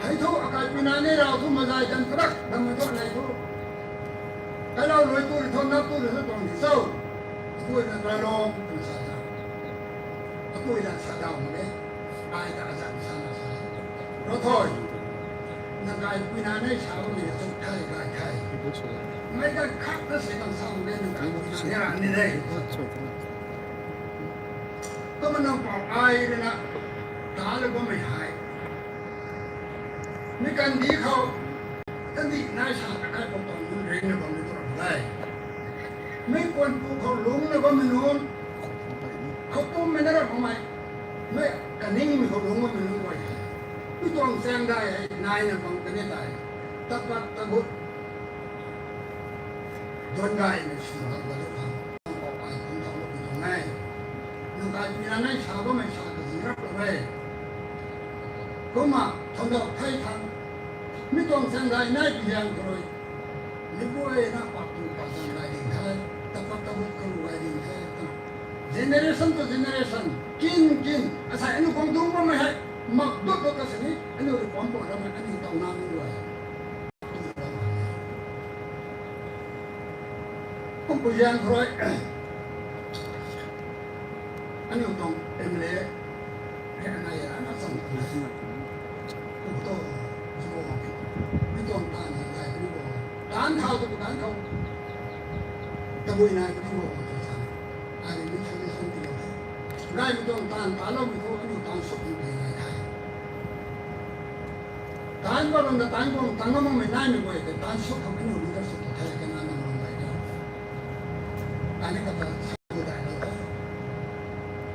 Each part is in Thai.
hay thu akai pinane rau thu mazai dan krak dam thu nai thu kalau loi tu thon na tu le tong di sau tu na tra long tu sa sa tu ila sa dau me ai ta sa sa na sa ro thôi na kai pinane sa ko ni tu khai kai khaiไม่ก็คักก็เสียงสั่งเล่นกันเนี่ยนี่เลยก็มันต้องปลอดภัยเลยนะตาเลยก็ไม่หายมีการดีเขาท่านที่นายชาติใครบอกตอนนู้นเรียนเนี่ยบอกไม่ตรงได้ไม่ควรปูเขาลุงเลยก็ไม่รู้เขาปุ้มไม่ได้ของไม่ไม่กันนิ่งไม่เขาลุงก็ไม่รู้ไว้ไม่ต้องแซงได้นายเนี่ยของกันนี่ได้ตะปัดตะบุดโดนได้ไม่ใช่หรอกว่าจะทำต้องออกไปคุณทำแล้วเป็นยังไงนึกการมีอะไรชาก็ไม่ชาก็สิรับเลยก็มาทำดอกไทยทำไม่ต้องเส้นได้ไม่เพียงเลยไม่ป่วยนะปักตุปักเส้นได้ดิ่งไทยตะปักตะบุกกระดูกดิ่งไทยgeneration to generation กินอาศัยอนุกองทุนก็ไม่ให้มักดุก็สิ่งนี้อนุความปลอดภัยอนุต้องน้ำด้วยผมไปยังคอยอันนี้ต้องเอ็มเล่ให้อันไหนอันนั้นสั่งผมต้องสมองไม่ต้องตานใหญ่ไม่บอกตานเขาจะตานเขาตะบุยนายก็ไม่บอกอันนี้ไม่ใช่สิ่งที่เราได้ไม่ต้องตานเราไม่ต้องอันนี้ตานสุดที่เป็นไงไทยตานก็ลงแต่ตานก็ตั้งก็มันไม่ได้ไม่ไหวแต่ตานสุดเขาไม่รู้เรื่องสุดไทยกันนั่นมันอันนี้ก็จะสู้ได้แล้ว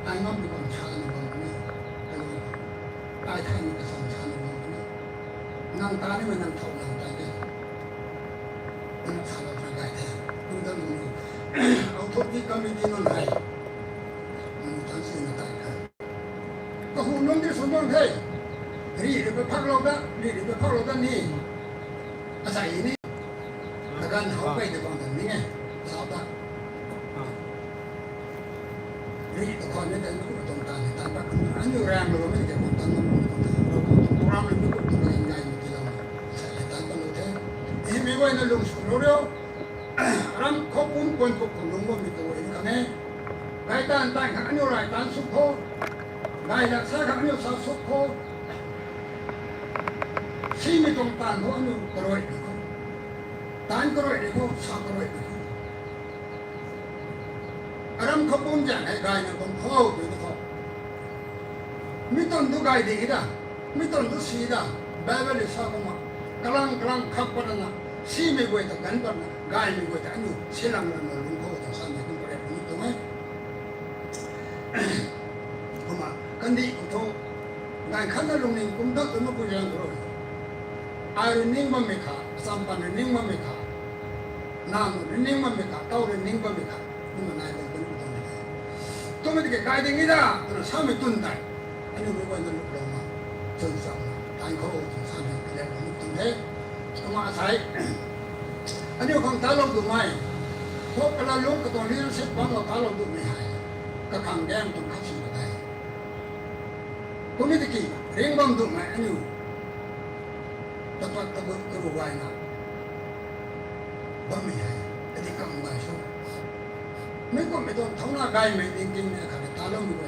อันนั้นเป็นความชาในบางนี้อันนี้ได้ทางนี้ก็สำคัญในบางนี้นั่งตานี่มันนั่งเท่านั่งตาเนี่ยมันชาเราจะได้แท้ดูด้านนู้นเอาทุกที่ก็มีที่นั่นไหนมันทั้งสิ้นได้กันก็หุ่นน้องที่สมบูรณ์เท่รีบไปพักเราได้รีบไปพักเราได้นี่อาศัยนี่แต่การเขาไปแต่ก่อนแต่นี้ไงสาวตานี่ตะกอนนี่แต่ไม่รู้ตรงตาเนี่ยตาแบบอันนี้แรงเราไม่ได้เก็บตาเราโบราณเราไม่รู้ตัวยังไงมันที่เราใส่ตาเราเท่ที่มีไว้ในลุงสุโรเดียวรำขบุญคนพวกคนลุงว่ามีตัวเองกันเนี่ยไก่ตานตานขันอันนี้ไรตานสุขโคไก่รักษาขันอันนี้สาสุขโคชีมีตรงตานเขาอันนี้กระโดดตานกระโดดเขาสากระโดดอารมณ์ขบุญจังไอ้กายเนี่ยผมเข้าไปตัวไม่ต้องดูกายดีนะไม่ต้องดูสีนะแบบนี้สักมากลางขับปนนะสีไม่ไหวแต่กันปนนะกายไม่ไหวแต่อันนี้สีหลังนั่นลุงเขาจะสั่งให้คุณไปเป็นตัวไหมผมว่ากันดีอุทกายขันนั่นลุงนี่ผมต้องตัวนู้นยังรู้ไอ้นิ่งมันไม่ขาสัมปันนิ่งมันไม่ขาน้ำนิ่งมันไม่ขาเต้านิ่งมันไม่ขานี่มันนายเป็นตัวมันจะกลายเป็นงี้ได้ตัวสามีตุนได้อันนี้ไม่ว่าจะลุกลงมาจนสั่งการเขาถึงสามีไปแล้วมันตุนเฮ้ตัวมาอาศัยอันนี้ของตาลงดูไหมพวกเราลุกกับตัวนี้เสร็จปั๊บเราตาลงดูไม่หายก็ขังแดงตรงข้าศึกได้ตัวนี้ตะกี้เรียงบังดูไหมอันนี้ตะปัดตะบุกกระดูกไว้นะบังไม่หายแต่ที่กำไว้ช่วยไม่ก็ไม่ต้องเท่าหน้ากายไม่จริงๆเนี่ยครับตาเราไม่ไหว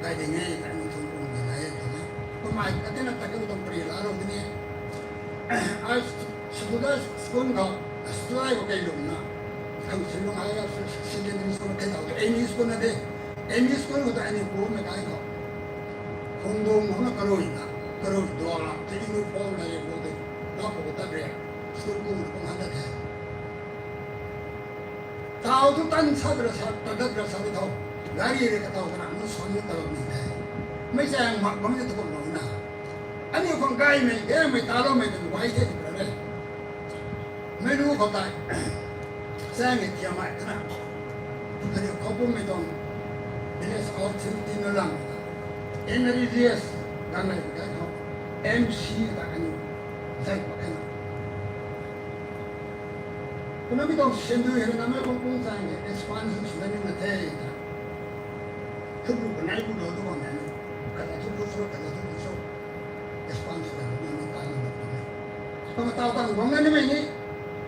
กายได้ไงแต่มันทนอุ่นยังไงถูกไหมก็หมายก็ที่นั่นแต่ก็ต้องเปลี่ยนอารมณ์นี้ไอ้สุดท้ายสกุลเขาสุดท้ายก็แก่ลงนะคำสิ่งของอะไรสิ่งที่นี่สกุลแก่เราเอ็นนี่สกุลนั่นเองเอ็นนี่สกุลก็แต่อันนี้กูไม่ได้ก็คงโดนมันก็รู้นะก็รู้ตัวละที่นี่พอได้กูได้รับกูตัดเรียสกุลกูมันคงหันได้ตาทุกท่านทราบประสาทตัดประสาทเท่าไล่เรื่องเท่าขนาดนั้นสอนตลอดนี่ไม่ใช่หมักมันจะตกลงนะอันนี้คนไกลไม่แก่ไม่ตาเราไม่ถึงไว้เท่าไหร่ไม่รู้เขาตายแซงเกี่ยวไม่ขนาดอันนี้เขาพูดไม่ต้องเรื่องสาวถึงที่นั่นลังเอ็นอาร์ดีเอสดังนั้นเขาเอ็มซีดังนั้นใช่ไหมคุณไม่ต้องเชื่อดูเห็นนะไม่ต้องพูดใจเนี่ย expansion สุดท้ายมันเท่ทุกคนไหนกูโดนทุกคนไหนกันทุกคนสู้กันทุกคนสู้ expansion มันไม่ตาย ก็มาเตาตั้งของนั้นไม่นี่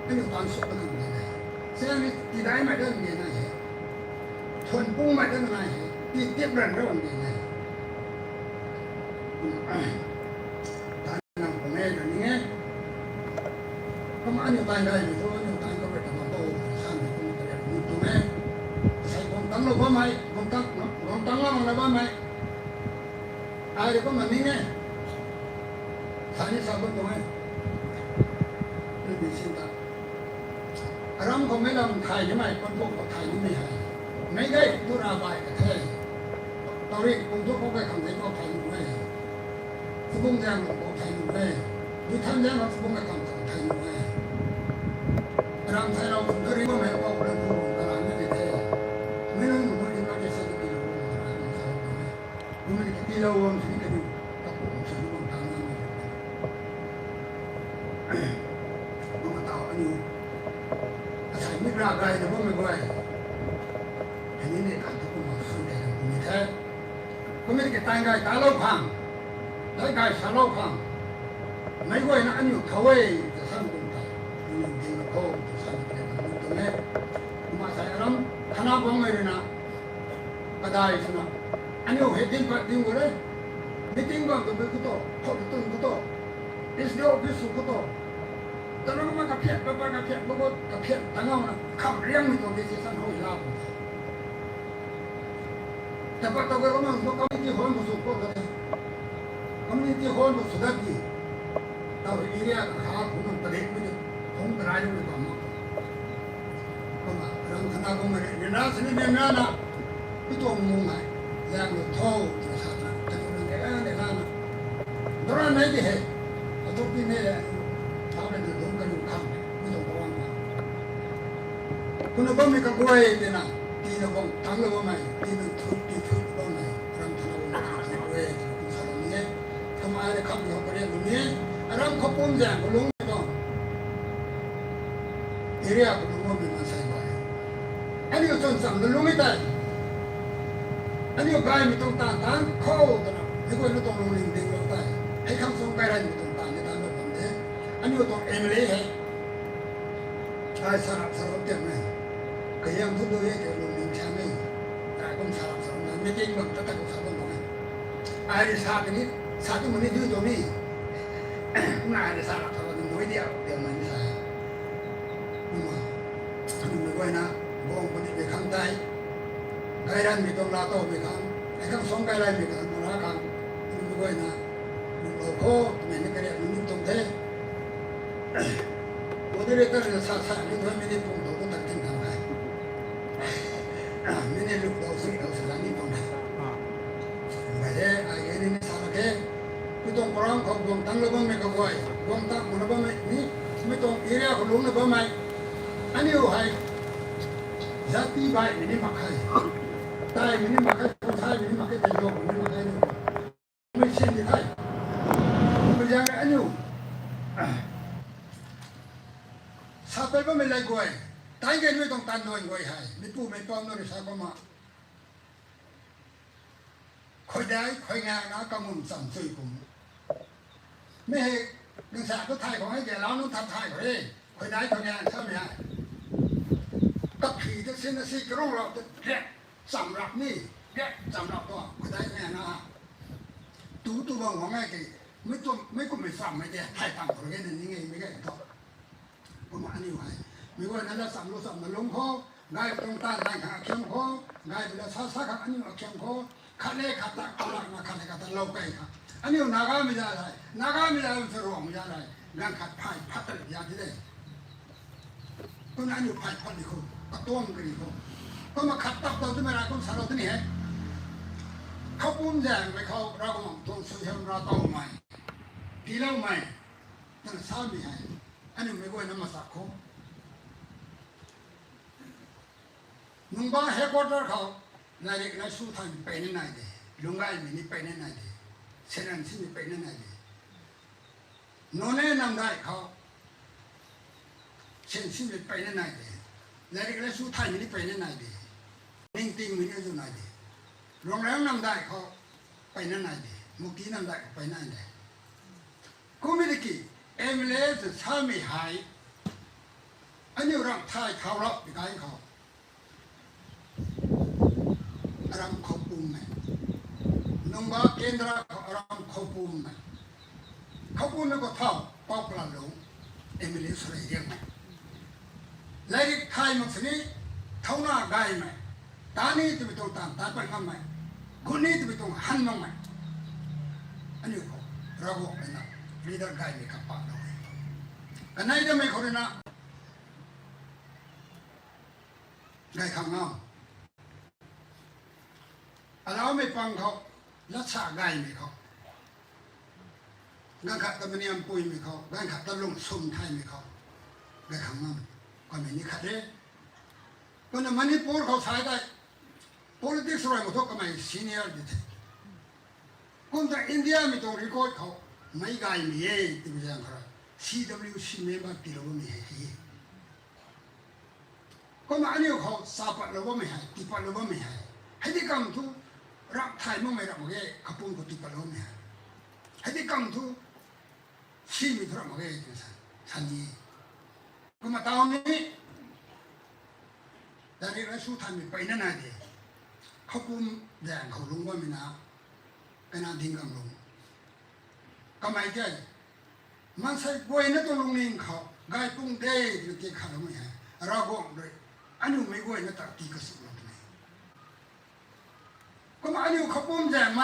ไม่มีความสุขกันยังไงเสียงนี้ที่ได้มาเดินยังไงชนปุ้งมาเดินยังไงที่เทียบเรื่องเรื่องยังไงตอนนั้นผมเองอย่างนี้ก็มาอยู่ตายได้อยู่ตัวอยู่ตายก็ไปทำโตสร้างเป็นคนเรียนรู้ตัวแม่ใส่ผมตั้งเราบ้าไหมผมตั้งเรามันบ้าไหมอะไรก็มันนี่ไงสายนี้สาวคนตัวแม่นี่ดีสิ่งต่างรำเขาไม่รำไทยใช่ไหมคนพวกไทยนี่ไม่ใช่ไม่ได้ตุราบายกับไทยตอนนี้คนทุกเขาไปคำไหนก็ไทยไม่สกุลแดงก็ไทยไม่ยุทธันแดงก็สกุลไม่คำไทยไม่รำไทยเราคนเรียกว่าไม่ก็เรื่องผู้กลางไม่ได้ไม่ต้องมันเป็นอะไรสักทีเราไม่ได้ที่เราวันที่กันกับผมสนุกทางนั้นมันมาต่ออันนี้ใส่ไม่กล้าได้แต่ว่าไม่ไหวอันนี้เนี่ยการที่ผมมาสู้ได้ผมไม่แท้ผมไม่ได้ตายไงตาเล่าพังตายไงสาเล่าพังไม่ไหวนะอันนี้เขาไว้จะสร้างคนไทยมันดีกว่าเขาจะสร้างคนไทยมันตรงนี้มาใส่รำขนาดผมไม่ได้นะก็ได้สินะอันนี้เหตุดิ้งก็ดิ้งเลยเหตุดิ้งก็ต้องเป็นกุโตเขาต้องกุโตอิสเดียวพิสุกุโตแต่เราไม่กับเพี้ยนบ้ากับเพี้ยนบ้ากับเพี้ยนตั้งเอานะคำเรียงไม่ต้องไปเสียสันเขาอีลาบแต่พอตัวก็มันก็มีที่หัวมันสุดก็ได้ก็มีที่หัวมันสุดดีแต่ว่าอีเรียขาผมมันประเด็นไม่ได้ผมกระไรไม่ทำก็มาเรื่องขนาดก็ไม่ได้นะสิ่งนี้เนี่ยนะพี่ตัวมุงไงอย่างเราโทษจะสัตว์นะจะตัวเรื่องอะไรนะตอนนั้นไหนที่เหตุตัวพี่เนี่ยเขาเป็นเรื่องกันอยู่ข้างไม่ต้องระวังนะคุณบ้ามีกับกล้วยเนี่ยนะที่เราบ้องทั้งเราบ้าไหมที่มันทุบบ้าไหมรำทำเราทุบกล้วยคุณสารนี้ทำอะไรขับเราไปเรื่องนี้รำขับปุ่มแจงก็ลงไม่ต้องเอเรียก็ลงไม่มาใส่บ่อยอันนี้ก็จนสั่งลงไม่ได้อันนี้ก็ไม่ต้องต่างเข้าตนะไม่ควรต้องลงลิงเด็กเราได้ให้คำส่งไปได้ไม่ต้องต่างในทางแบบนี้อันนี้ก็ต้องเอเมลี่ให้ใช้สารเต็มเลยก็ยังทุกตัวเองลงลิงใช่ไหมแต่ก็สารนั้นไม่จริงมันจะแต่ก็สารตรงนี้ไอ้สารนี้สารที่มันนี่ดื้อตรงนี้น่าไอ้สารน้อยเดียวมันไม่ใช่ดูไม่ไหวนะบองคนนี้ไปข้างใต้ไกรันมีตรงลาโต้ไปข้างไอ้ข้างสองไกรันมีข้างตรงลาข้างดูไม่ไหวนะดูโลโก้ไม่ได้กระเดียดดูตรงเท่วันนี้เรื่องการสารนี่ด้วยไม่ได้ปุ่มตัวก็ตัดทิ้งทางไหนไม่ได้ลูกเราสิ่งเราสิ่งนี้ตรงไหนไม่ได้ไอ้นี่สารแค่ไม่ต้องกรองของวงตั้งระเบิดไม่ก็ไหววงตั้งระเบิดนี่ไม่ต้องเอเรียของลุงระเบิดไม่อันนี้ว่าจัตติใบนี่มาใครตายนี่มาใครคนไทยนี่มาใครแต่โยมนี่มาใครนี่ไม่ใช่ที่ไทยไม่ใช่อันนี้สาไปก็ไม่เลยกวยตายกันไม่ต้องตันโดนกวยให้ไม่พูดไม่ป้อมโดนสาก็มาคอยได้คอยงานนะกำมุนสั่งซื้อผมไม่ให้ดึงสาก็ไทยของให้แกเราต้องทำไทยเขาเองคอยได้คอยงานใช่ไหมฮะกับผีจะเส้นสีกระโดดเราจะแยกสำหรับนี่แยกสำหรับตัวก็ได้แน่นะตัวบังของไงกี่ไม่ก็ไม่ซ้ำไม่ได้ไทยต่างประเทศนี่ไงไม่ได้ต่อประมาณนี้ไว้ไม่ว่านั้นละสามโลสามมันลงคอง่ายตรงตาง่ายขาเขียงคอง่ายเวลาซาขับอันนี้เขียงคอขัดเล่ขัดตาเอาละมาขัดเล่ขัดตาเราไปครับอันนี้นาการไม่ได้นาการไม่ได้จะรวมไม่ได้งานขัดไพ่พัดยาที่ได้ก็นั่นอยู่ไพ่พัดนี่คุณก็ต้วมกันนี่คุณก็มาขัดตับตัวที่ไม่ได้ก็สารตัวนี้เขาปุ้มแดงไปเขาเราก็มองตัวสุยมเราต้องใหม่ทีเล่าใหม่นั่นสามีให้อันนี้ไม่ควรนำมาสักคมนุ่งบ้าเฮกวอเตอร์เขานายเด็กนายสู้ทางไปนั่นนายเดลุงไอ้มีนี่ไปนั่นนายเดเซนันซี่ไปนั่นนายเดโน่นนำได้เขาเซนซี่ไปนั่นนายเดนายเด็กนายสู้ทางมีนี่ไปนั่นนายเดนิ่งติงมีนี่อยู่นายเดโรงแรมนำได้เขาไปนั่นนายเดมุกี้นำได้ไปนั่นเดกูไม่ได้กี่เอ MLS ถ้าไม่หายอันนี้รังท้ายเขาแล้วไปไกลเขารังเขาปุ่มไหมน้องบ้าเกณฑ์รังเขาปุ่มไหมเขาปุ่มแล้วก็เท่าเป้าปลาหลงMLS อะไรเรียกไหมแล้วไทยมันสินี้เท่าหน้าได้ไหมตานี้จะไปตรงตามตาไปงั้นไหมคนนี้จะไปตรงหันมั้งไหมอันนี้เขาเราบอกเลยนะลีดเดอร์ได้ไม่ขับปากเราอันไหนจะไม่เขาเลยนะได้คำงามเราไม่ฟังเขารักษาได้ไหมเขางานขัดตะมันยังปุยไหมเขางานขัดตะลงสมไทยไหมเขาได้คำงามก็ไม่นี่ขัดเลยก็นั่นมันนี่พูดเขาใช้ได้ politics อะไรหมดทุกก็ไม่ senior ดิคนแต่อินเดียไม่ต้อง record เขาไม่ไกลมีเองที่ไม่ใช่ครับ CWC เมมเบอร์ที่เราไม่ให้ก็มาอันนี้เขาสาปัดเราว่าไม่ให้ติปัดเราว่าไม่ให้ให้ที่กำทุรักไทยมั่งไม่รักมั่งเอ๋ขปุ่นก็ติปัดเราไม่ให้ให้ที่กำทุชีมิตรมั่งเอ๋ที่สันนีก็มาตอนนี้แต่ในรัฐสุธรรมไปนั่นน่ะดิเขาปุ่นแดงเขาลงว่าไม่นาก็น่าทิ้งกันลงก็ไม่ใช่มันใส่ป่วยนั่นต้องลงนิ่งเขาไก่ปุ่งเด้ที่เกี่ยขาเราไม่ให้เราก็เลยอันนี้ไม่ป่วยนั่นตัดตีกระสุนลงไปก็มาอันนี้เขาปุ่นแดงไหม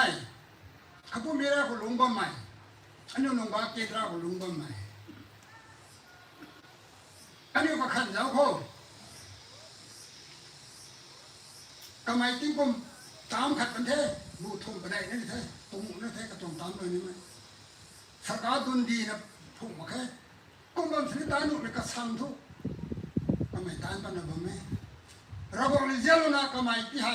เขาปุ่นมีอะไรเขาลงบ้างไหมอันนี้น้องบ้าเกี่ยเราเขาลงบ้างไหมอันนี้ก็ขันแล้วเขาก็ไม่ติ้งปุ่มตามขัดกันเท่บูทงไปได้นั่นเท่ตรงนั่นเท่ก็ตรงตามเลยนี่ไหมสกัดดุนดีนะพุ่งมาแค่ก็มันสิตานุเลยก็สั่งทุกก็ไม่ตานปันนะบ่แม่เราบอกเลยเจ้านะก็ไม่ที่ให้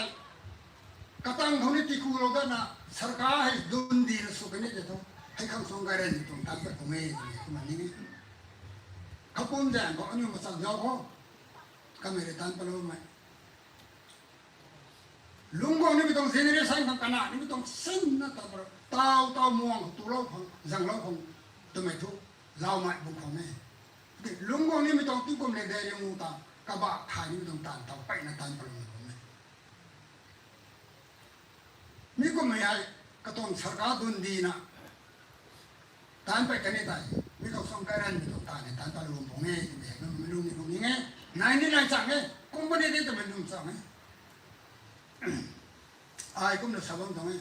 กระตังเขาเนี่ยที่กูเราได้นะสกัดให้ดุนดีนะสุกันนี่จะต้องให้คำสอนกันเลยตรงตามไปตรงนี้ก็มันนี่เขาปุ่นแดงก็อันนี้มาสั่งยาวเขาก็ไม่ได้ตานปันเราไหมลุงก็นี่ไม่ต้องเสียในสายของกันนะนี่ไม่ต้องเส้นนะตาเต้าม่วงตัวเราของจังเราของตัวไม่ทุกเราไม่บุกของแม่ลุงก็นี่ไม่ต้องติ้งกลมเล็กเดียวมูตากระบะไทยนี่ไม่ต้องตานเต้าไปนะตานปลุกของแม่นี่ก็ไม่ใช่ก็ต้องสกัดดุนดีนะตานไปกันนี่ได้ไม่ต้องส่งการไม่ต้องตานตานปลุกของแม่ไม่รู้นี่ของนี่ไงนายนี่นายสั่งไงกุ้งไม่ได้จะเป็นลุงสั่งไงไอ้กุ้งเนี่ยสบายตรงไหน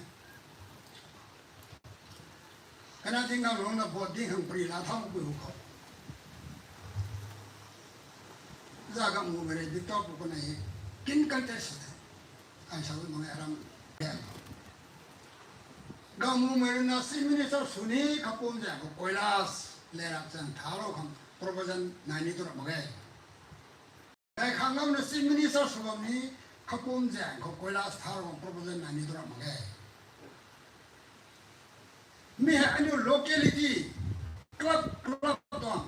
ขณะที่เราลงนะพอดีขังปรีลาทำกุยเขาจากมูเบรดิตอปุกันไหนกินกันแต่สุดไอ้สาวน้องอารามแก่กัมูเบรน่ะสิมินิสสุนีขับปุ่นแจกโคลาสเลรักจันทารอคังโปรโพซันนายนิตุระมาเกยไอ้ขังนั้นสิมินิสสุวามีขับปุ่นแจกโคลาสทารอคังโปรโพซันนายนิตุระมาเกยมีอันนี้ locality คลับตอน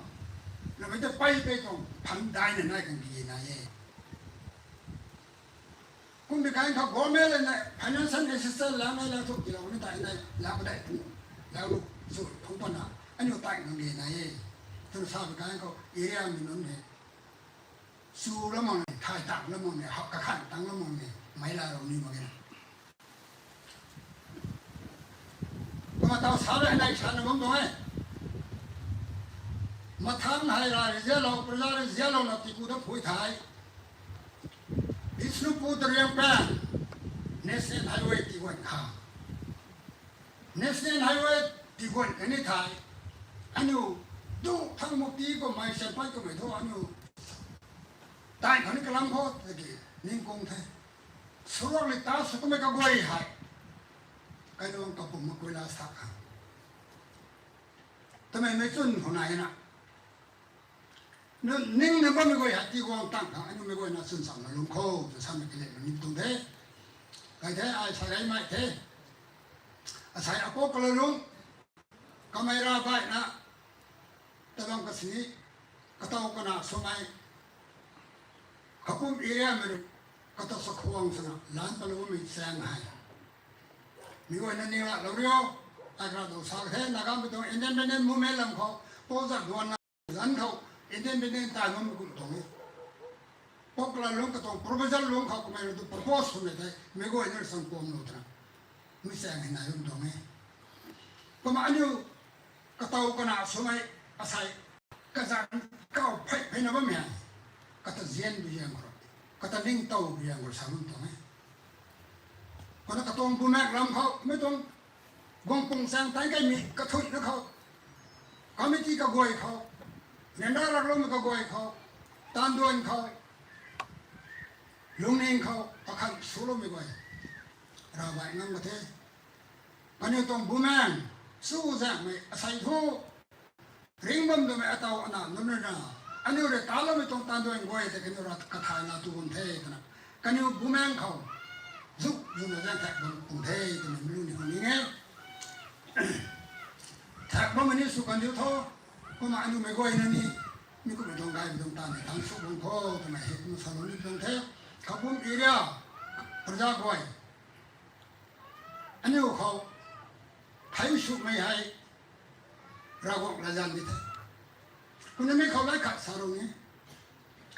เราไม่จะไปตรงพันได้เนี่ยนายกันดีนายคุณไปการเขาบอกแม่เลยนะ financial assistance แล้วไม่แล้วทุกทีเราไม่ได้แล้วไม่ได้ปุ๊บแล้วลูกสุดทุกปัญหาอันนี้ตั้งกันดีนายทุกสาวไปการเขาเอเรียมีนั่นเนี่ยสู้แล้วมันถ่ายตังแล้วมันเนี่ยหักกระขันตังแล้วมันเนี่ยไม่ละเรานี่มากันมาเตาสาวได้ในชั้นนั้นตรงไหนมาทำให้เราเจ้าเราประชาชนเจ้าเราติดกูต้องพูดไทยอิสนุพูดเรื่องแปลงเนสเซนไฮเวย์ที่วันข้าเนสเซนไฮเวย์ที่วันอันนี้ไทยอันนี้ดูทั้งหมดที่ก็ไม่ใช่ไปก็ไม่ทั่วอันนี้ตายคนนี้กำลังโคตรดีนิ่งคงแท้สุรลิตาสุดไม่ก็กลัวอีหายไอ้น้องกับผมมาคุยลาสักครับทำไมไม่จุนของนายนะนิ่งเนี่ยก็ไม่คุยหาที่กองตั้งครับอันนี้ไม่คุยนะสุนสังนะลุงโคจะทำอะไรมันนิ่งตรงเท่ไอ้เท่ไอ้ใส่ไอ้ไม่เท่ใส่อาโปกเลยลุงก็ไม่ราไปนะแต่บางกษีก็ต้องก็น่าสมัยเขาพุ่งเอียมันก็ต้องสักควงสนะล้านปลุกมีแสงให้มีวันนั้นนี่ละเราเรียวแต่เราดูสักเท่นะครับไม่ต้องอินเดียนเmovement ลำเขา โตจากวันนั้นยันเขาเอ็นเดนเป็นเดินตายมันกุลตรงนี้พวกเราลงก็ต้องโปรเฟสเซอร์ลงเขาก็ไม่รู้ตัว propose คนเลยไม่ก็เอ็นสังคมโน้ตนะไม่ใช่เห็นไหนตรงนี้ก็มาอันนี้ก็เตาก็น่าสมัยอาศัยก็จะก้าวไปนะบ้างไหมก็จะเจียนไปยังกรอบก็จะนิ่งเตาไปยังกรอบสามุนตรงนี้คนนั้นก็ต้องพูดแม่ลำเขาไม่ต้องวงปงแสงแต่ก็มีกระทุ้ยนะเขาคอมมิตี้ก็โวยเขาเงินได้รับลมก็โวยเขาตามดวนเขาลุงเองเขาตะขันสู้ลมไม่โวยเราไปนั่งก็เทอันนี้ต้องบูแมนสู้แสงไม่ใส่ทูริงบัมตัวไม่เอาอันนั้นนั่นนะอันนี้เราตาลไม่ต้องตามดวนโวยแต่กันเรากระทายนาตุบุญเทกันนะกันนี้บูแมนเขาซุกอยู่ในแรงแท็กบุญเทตัวไม่รู้นี่คนนี้ไงแท็กมันนี่สุกันเดียวท้อก็มาอันนี้ไม่โวยนั่นนี่มีก็ไม่ต้องได้ไม่ต้องตามทางสุบุญท้อทำไมเหตุมันสนุนนี่ต้องเทเขาบุญอีเดียประจักษ์ไว้อันนี้เขาไทยสุไม่ให้เราก็ระยันดิเถอะคุณไม่เขาไล่ขัดสารุนี้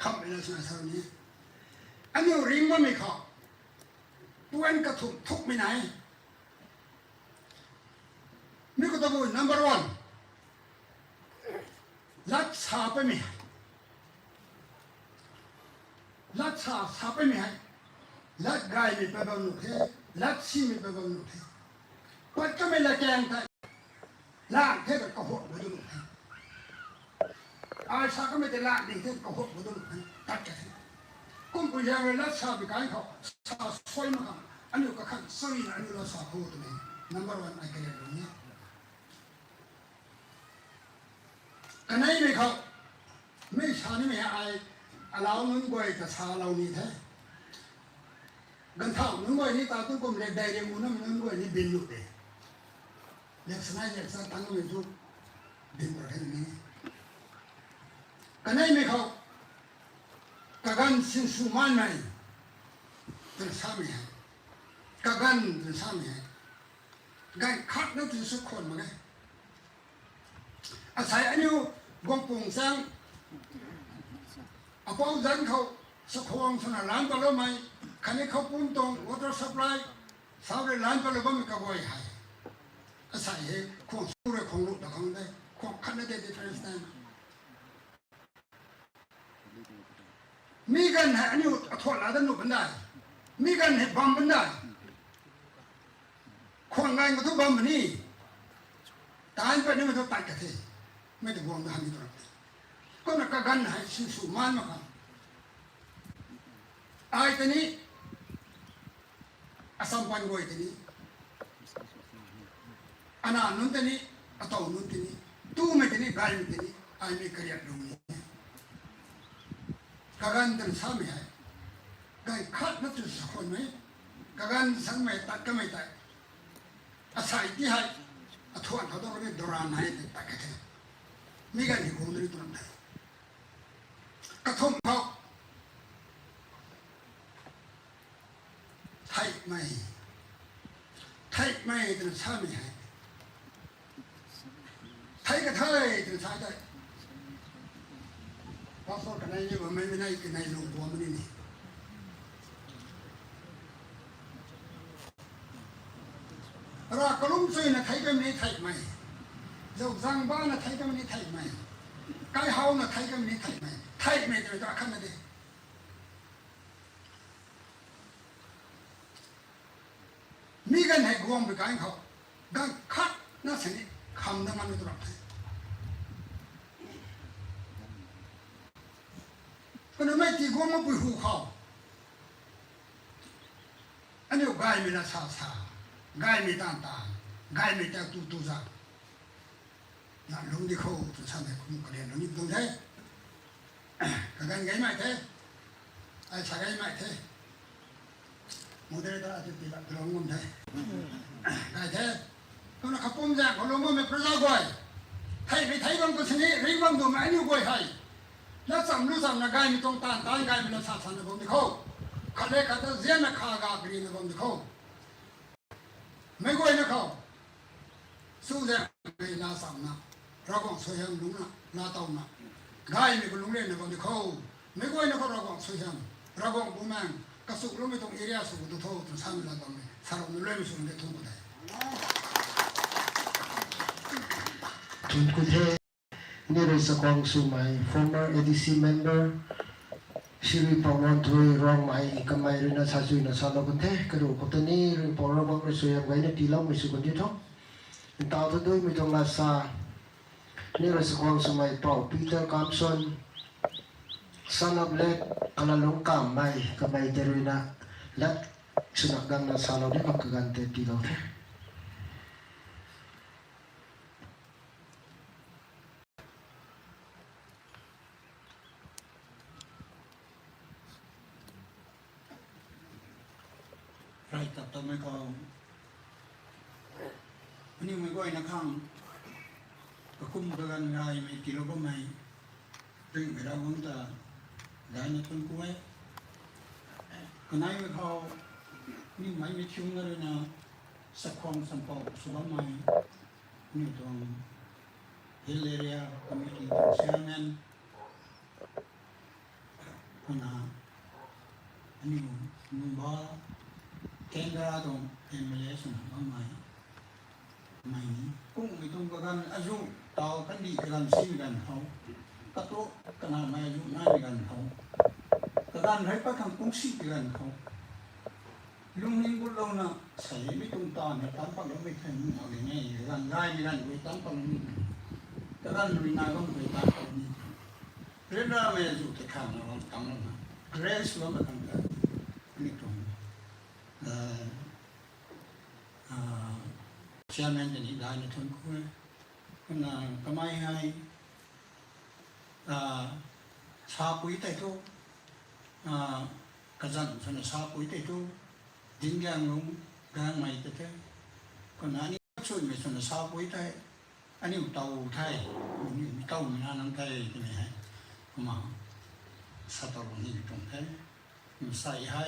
ขับไปแล้วสารุนี้อันนี้ริงว่าไม่เขาตัวเองก็ทุกไม่ไหนนี่ก็ต้องพูด number one รักษาไปไม่ให้รักษาไปไม่ให้รักกายไม่ไปบำรุงเทรักชีไม่ไปบำรุงเทปัจจุบันละแกงไทยล่างเทศก็หดบุญดุอาชาก็ไม่ได้ล่างดีเทศก็หดบุญดุตัดกันกุมปุยยังรักษาไปกันเขาชาสวยมากอันนี้ก็ขันสวยนะอันนี้เราสาพูดเลย number one ไอ้กันอย่างนี้กันไหนไม่เขาไม่ชานี่ไม่ไอ้เราหนุนบ่อยแต่ชาเรานี่แท้กันเท่าหนุนบ่อยนี่ตาตุ้งกลมเล็กใดเรียงมุนนั่นหนุนบ่อยนี่บินอยู่เด้เล็กสนายเล็กสนตั้งไม่ถูกบินประเทศนี้กันไหนไม่เขากันสิ่งสุมันไหมเป็นสามีกันเป็นสามีกันคัดนั่นเป็นสุขคนมั้งไงอาศัยอันนี้วงปุ่งแสงเอาพวกนั้นเขาสกองสนานล้านไปแล้วไหมคันนี้เขาปุ่มตรง water supply สาวได้ล้านไปแล้วบ้างก็บ่อยหายอาศัยให้ของสู้เลยของลูกแต่ของได้ของคันได้ดีเฟรนซ์ได้มีกันให้อันนี้ถอดหลาดันหนุบันได้มีกันให้บัมบันได้คนงานก็ทุกบัมบันนี่ตายไปนี่ไม่ต้องตัดกันทีไม่ต้องห่วงทางนี้ตรงนี้ก็นักการให้สู้มันมาครับไอ้ตัวนี้อาสัมพันธ์ไว้ตัวนี้อันนั้นตัวนี้อัตโตนู้นตัวนี้ตู้ไม่ตัวนี้กายไม่ตัวนี้ไอ้ไม่เครียดดูนี่การตัวสามีให้การขัดนั่นตัวสักคนไหมการสังไม่ตัดก็ไม่ตัดอาศัยที่ให้อัตวันเขาต้องเรียกดราม่าให้ตัดกันทีมีการที่คงไม่ตรงนั้นกระทบเขาไทยไม่ถึงชาไม่ให้ไทยก็ไทยถึงชาได้พอพูดกันในนี้ว่าไม่ได้กันในหลวงพ่อมันนี่รักกลุ่มซื้อนะไทยก็ไม่ไทยไม่เจ้าสังบ้านนะไทยก็ไม่ไทยไม่ไก่เฮานะไทยก็ไม่ไทยไม่ไทยไม่จะขันนั่นเองมีกันให้กวงไปกันเขากันคัดน่าสนิทคำนั้นมันไม่ตรงกันก็ไม่ตีกวงมาปุยหูเขาอันนี้กายมีละสาวกายมีตากายมีแต่ตูซานั่นลุงที่เขาจะทำให้คุณกระเด็นลุงนี่ตรงไหนกันไงไม่เท่ไอ้ชายไงไม่เท่โมเดลตาจะตีแบบลงงมเท่ไอ้เท่ก็นักขับปุ่มแจกเขาลงมาไม่ประจักษ์ไว้ไทยไปไทยบางคนชนิดริบางตัวไม่นิ้วก้อยให้แล้วสั่งรู้สั่งนักกายมีตรงตานกายมีละสาวสันนะผมที่เขาขัดเล็กขัดเสียนักขากากรีนะผมที่เขาไม่ก้อยนะเขาสู้แจกไปลาสั่งนะร เราก็สวยงามลุงนะลาเต้านะง่ายไม่ก็ลุงเล่นนะก็เด็กเขาไม่ก็นะก็เราก็สวยงามเราก็บุมังก็สุกลุงไม่ต้องเอเรียสุกตัวโตตัวสามีละบ้างเลยสารพัดเรื่องสุกเด็กทุ่งก็ได้ทุนกุเทนี่เราสักวันสุมัย former ADC member สิริปองนทุยรองไม้ก็ไม่รู้นะชาจุยนะชาลกุเทกระดูกคนนี้เรื่องปองเราบอกเราสวยงามไว้ในที่เราไม่สุขดีท้องตาวตัวด้วยไม่ต้องลาซานี่เราสักวันสุมัยเป่าปีเตอร์คาร์สันสันนับเล็กกันลงกามไม่ก็ไม่เจริญนะและสุนัขกังนะชาเราได้ก็กันเตที่เราเทไรตัดตัวไม่ก็อันนี้ไม่ก็นะข้างก็คุ้มกันไงไม่กิโลก็ไม่ถึงเวลาวันตาได้ในต้นกล้วยก็นายไม่เขานี่ไม่มีชุ่มเลยนะสักของสัมปอสุภาพไม่นี่ตรงเฮเลเรียคอมมิตี้เชียร์แมนคนน่ะอันนี้มุมบ้าแกงกระดองเอ็มเลสนะไม่กุ้งไม่ต้องกันอายุเต่ากันดีกันซิ่งกันเขากระโตกันมาอายุง่ายกันเขากันให้ประคังกุ้งซิ่งกันเขาลุงนิ่งบุญเรานะใส่ไม่ตรงตาเนี่ยตั้งปักเราไม่แข็งเอาอย่างงี้กันได้ไม่กันไปตั้งปักนี่กันลุยนาก็ไปตั้งปักนี่เรื่องอะไรไม่รู้แต่ข้างเราตั้งแล้วนะเรสเราไม่ทำกันนี่ตรงเชื่อแม่นจะนี่ได้ในทุนคุยคนน่ะก็ไม่ให้ชาปุยแต่ทุกกระจันส่วนชาปุยแต่ทุกดินแดงลงแดงไม่แต่คนนั้นนี่ช่วยไม่ส่วนชาปุยแต่อันนี้เต่าไทยนี่เต่าไม่น่าน้ำไทยใช่ไหมฮะมาสัตว์ตัวนี้ตรงนั้นใส่ให้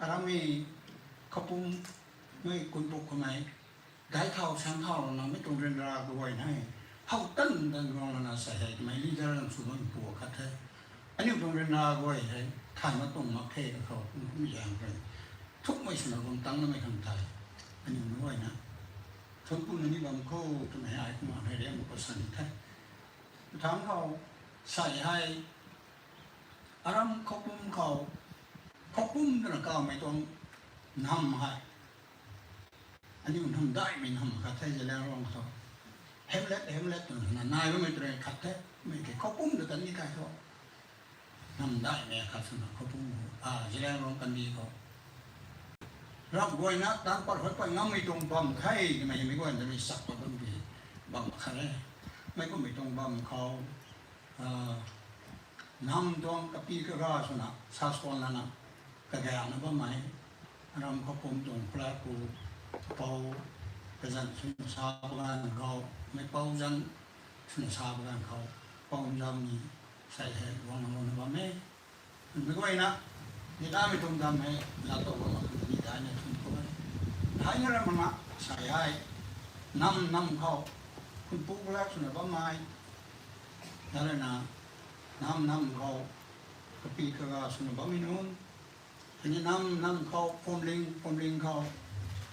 อารามีขบุ้มไม่กุนปุกทำไมได้เท่าชั้นเท่าเราไม่ต้องเรียนราด้วยให้เขาตั้งดังรองนาใส่ให้ไม่ลีดเดอร์สุนทรปัวคัดให้อันนี้ต้องเรียนราด้วยให้ท่านมาต้องมาเทกับเขาไม่อย่างไรทุกไม่สนับสนุนตั้งแล้วไม่ทำไทยอันนี้ด้วยนะทั้งปุ่นนี้บางคู่ทำไมไอ้คุณมาให้เรียนมาประสานแท้ถามเขาใส่ให้อารมณ์เขาปุ่มนั่นก็ไม่ต้องนำให้อันนี้มันทำได้ไม่ทำขัดแท้จะแล้วลองเขาเฮมเล็ดนายก็ไม่ตรงขัดแท้ไม่แค่เขาปุ้มเดี๋ยวกันนี่ได้เขาทำได้ไหมขัดสนับเขาปุ้มจะแล้วลองกันดีเขารับไว้นะตามปอดหัวไปงั้นไม่ตรงบำใครไม่ก็จะมีสักตัวบางทีบำใครไม่ก็ไม่ตรงบำเขานำตรงกับปีกระสนะซาสกอนนั่นนะกระแกนะบ้าไหมรำเขาปุ้มตรงพระกูเป่ากระจันสุนทราบกันเขาไม่เป่าจันสุนทราบกันเขาเป่าจันนี่ใส่ให้วางลงว่าไม่ก็ไม่นะนี่ได้ไม่ตรงกันไหมเราต้องว่านี่ได้เนี่ยทุกคนท้ายนี้เรามันใส่ให้นำเขาคุณปุ๊กแล้วสุนทรไม้อะไรนะนำเขากระปีกระสุนทรไม่นู้นอันนี้นำเขาพรมลิงเขา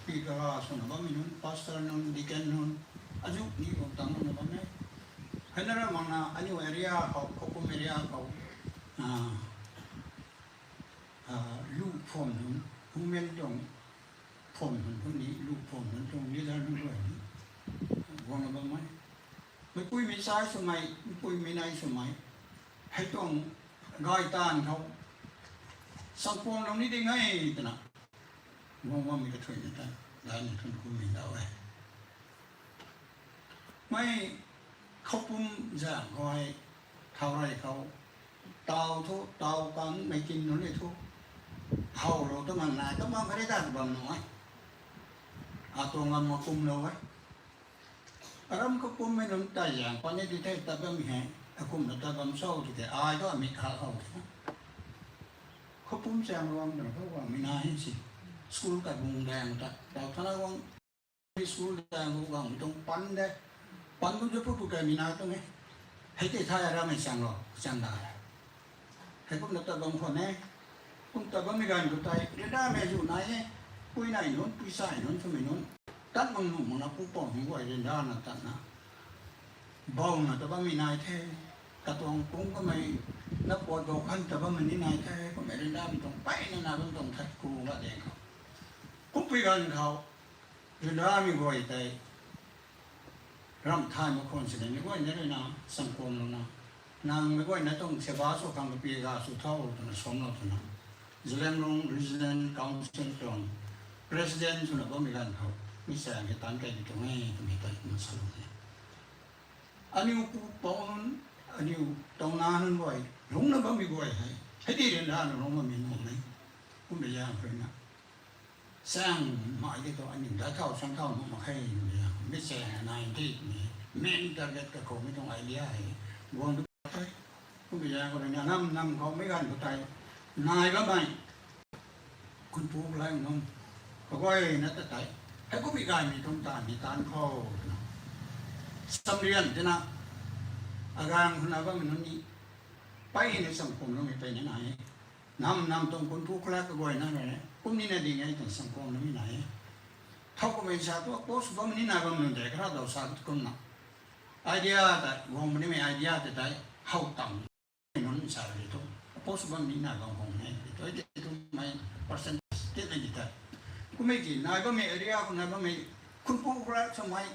ปีกระสุนทรไม่นู้นพาสเตอร์นู้นดิเกนนู้นอายุนี่ผมตั้งนู้นบ้างไหมเห็นอะไรมั่งนะอันนี้เอริยาเขาคุมเอริยาเขาลูกพรมนู้นผู้เมียนตรงพรมนู้นคนนี้ลูกพรมนู้นตรงนี้ได้ด้วยวางบ้างไหมไม่ปุ้ยมีสายสมัยไม่ปุ้ยมีในสมัยให้ต้องง่ายต้านเขาสังคมตรงนี้ได้ไงกันนะมองว่ามีกระถุยนี่ได้ได้ในทุนคุยได้ไว้ไม่เขาปุ่มจะคอยเท่าไรเขาเตาทุกเตากันไม่กินนั่นเลยทุกเขาเราต้องมันนายต้องมันไม่ได้ได้แบบน้อยตัวเงินมาปุ่มเราไว้อารมณ์เขาปุ่มไม่น้ำใจอย่างตอนนี้ที่เทศแต่ก็มีแห่คุมแต่บำเศร้าที่แต่อายก็มีขาเขาเขาปุ่มแซงวังแต่เขาว่าไม่น่าให้สิสกูลกับวงแดงแต่ท่านวังที่สกูลแดงวังตรงปั้นได้ ปันกุญจะพูดกูแกมีนาตรงนี้ให้ที่ท้ายเราไม่สั่งหรอกสั่งได้ให้ผมนับตะบงคนนี้ผมตะบงไม่กันกูตายเดี๋ยวได้แม่อยู่ไหนปุ้ยไหนนู้นปุ้ยใส่นู้นทำไมนู้นตัดมังหนุ่มมังนับปุ้งปองหัวเดินด้านนั่นตัดนะบ้องนะแต่ว่ามีนายแท้กระตวงปุ้งก็ไม่นับปวดบอกขันแต่ว่ามันนี่นายแท้ก็ไม่เดินด้านตรงไปนั่นนะตรงทัดกูว่าเด็กเขาผมไปกันเขาเดินด้านมีบ่อยแต่รำทานมาคนแสดงไม่ว่าเนี่ยเลยนะสังคมเรานะนางไม่ว่าเนี่ยต้องเสบาสุขังกับปีกาสุเท่าตัวนั้นสมเราตัวนั้นจะเลี้ยงลง resident council ตรง president สุนัขบ้ามีกันเขามีแสงให้ตันใจตรงนี้ตรงนี้ไปมันสนุกเนี่ยอันนี้อุปปองอันนี้ตรงนั้นบ่อยหลงนะบ้ามีบ่อยให้ที่เรียนได้หลงมันมีหนุ่มไหมคุณไปย่างเพื่อนนะสร้างหมายที่ตัวอันหนึ่งได้เท่าสองเท่ามันมาให้เนี่ยไม่แสงนายที่นี่เมนtarget กับเขาไม่ต้องไอเดียให้วงดูไปคุณไปย่างก็เลยเนี่ยนำเขาไม่กันก็ตายนายก็ไม่คุณพูดอะไรน้องก็ว่านั่นแต่ใจให้ก็มีการมีตรงตามีตานเข้าสำเรียนที่นะอาการคุณอาว่ามันนั่นนี่ไปในสังคมเราไม่ไปไหนนำตรงคนผู้คลาดก็บ่อยนั่นแหละผมนี่น่ะดีไงถึงสังคมเราไม่ไหนเขาก็ไม่ทราบว่าโพสต์ผมนี่น่าก็มันเด็กเราเราทราบทุกคนนะไอเดียแต่วงมันไม่ไอเดียแต่ใจเข้าต่ำนั่นทราบเลยทุกโพสต์ผมนี่น่าก็คงไม่ตัวเด็กทุกไม่เปอร์เซ็นต์ที่ไม่ดีแต่คุณไม่กินนายก็ไม่ไอเดียคุณนายก็ไม่คุณผู้คลาดสมัย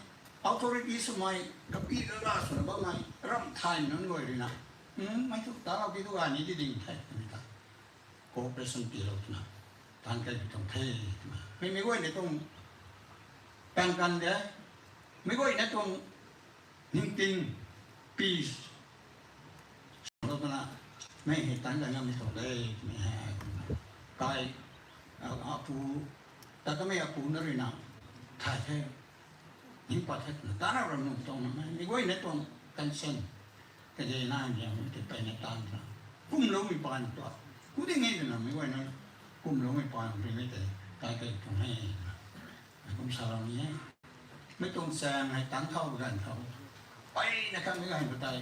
authority สมัยกับอีกระดับสมัยบ้างไหมรำไทยนั่นก็เลยนะไม่ทุกตาเราคิดว่านี่ที่ดิ่งไทยไม่ได้โคเปอเรชั่นปีเรานะทางการต้องเทไม่ว่าในตรงแปลงกันเด้ไม่ว่าในตรงนิ่งติงปีเราตัวน่ะไม่เห็นต่างกันยังไม่ถูกเลยไม่หายกายอาปูแต่ก็ไม่อาปูนั่นเลยนะถ่ายแท้ยิ่งกว่าแท้ตาเราหนุ่มตรงนั้นไม่ว่าในตรงกันเส้นก็จะน่าอย่างมันจะไปในตามนะกุ้มลงมีปานตัวกูได้ไงเนี่ยไม่ว่านะกุ้มลงไม่ปานเป็นไม่แต่กายเกิดตรงให้กุ้มสาวนี้ไม่ต้องแซงให้ตั้งเท่ากันเขาไปนะครับไม่ได้ไม่ได้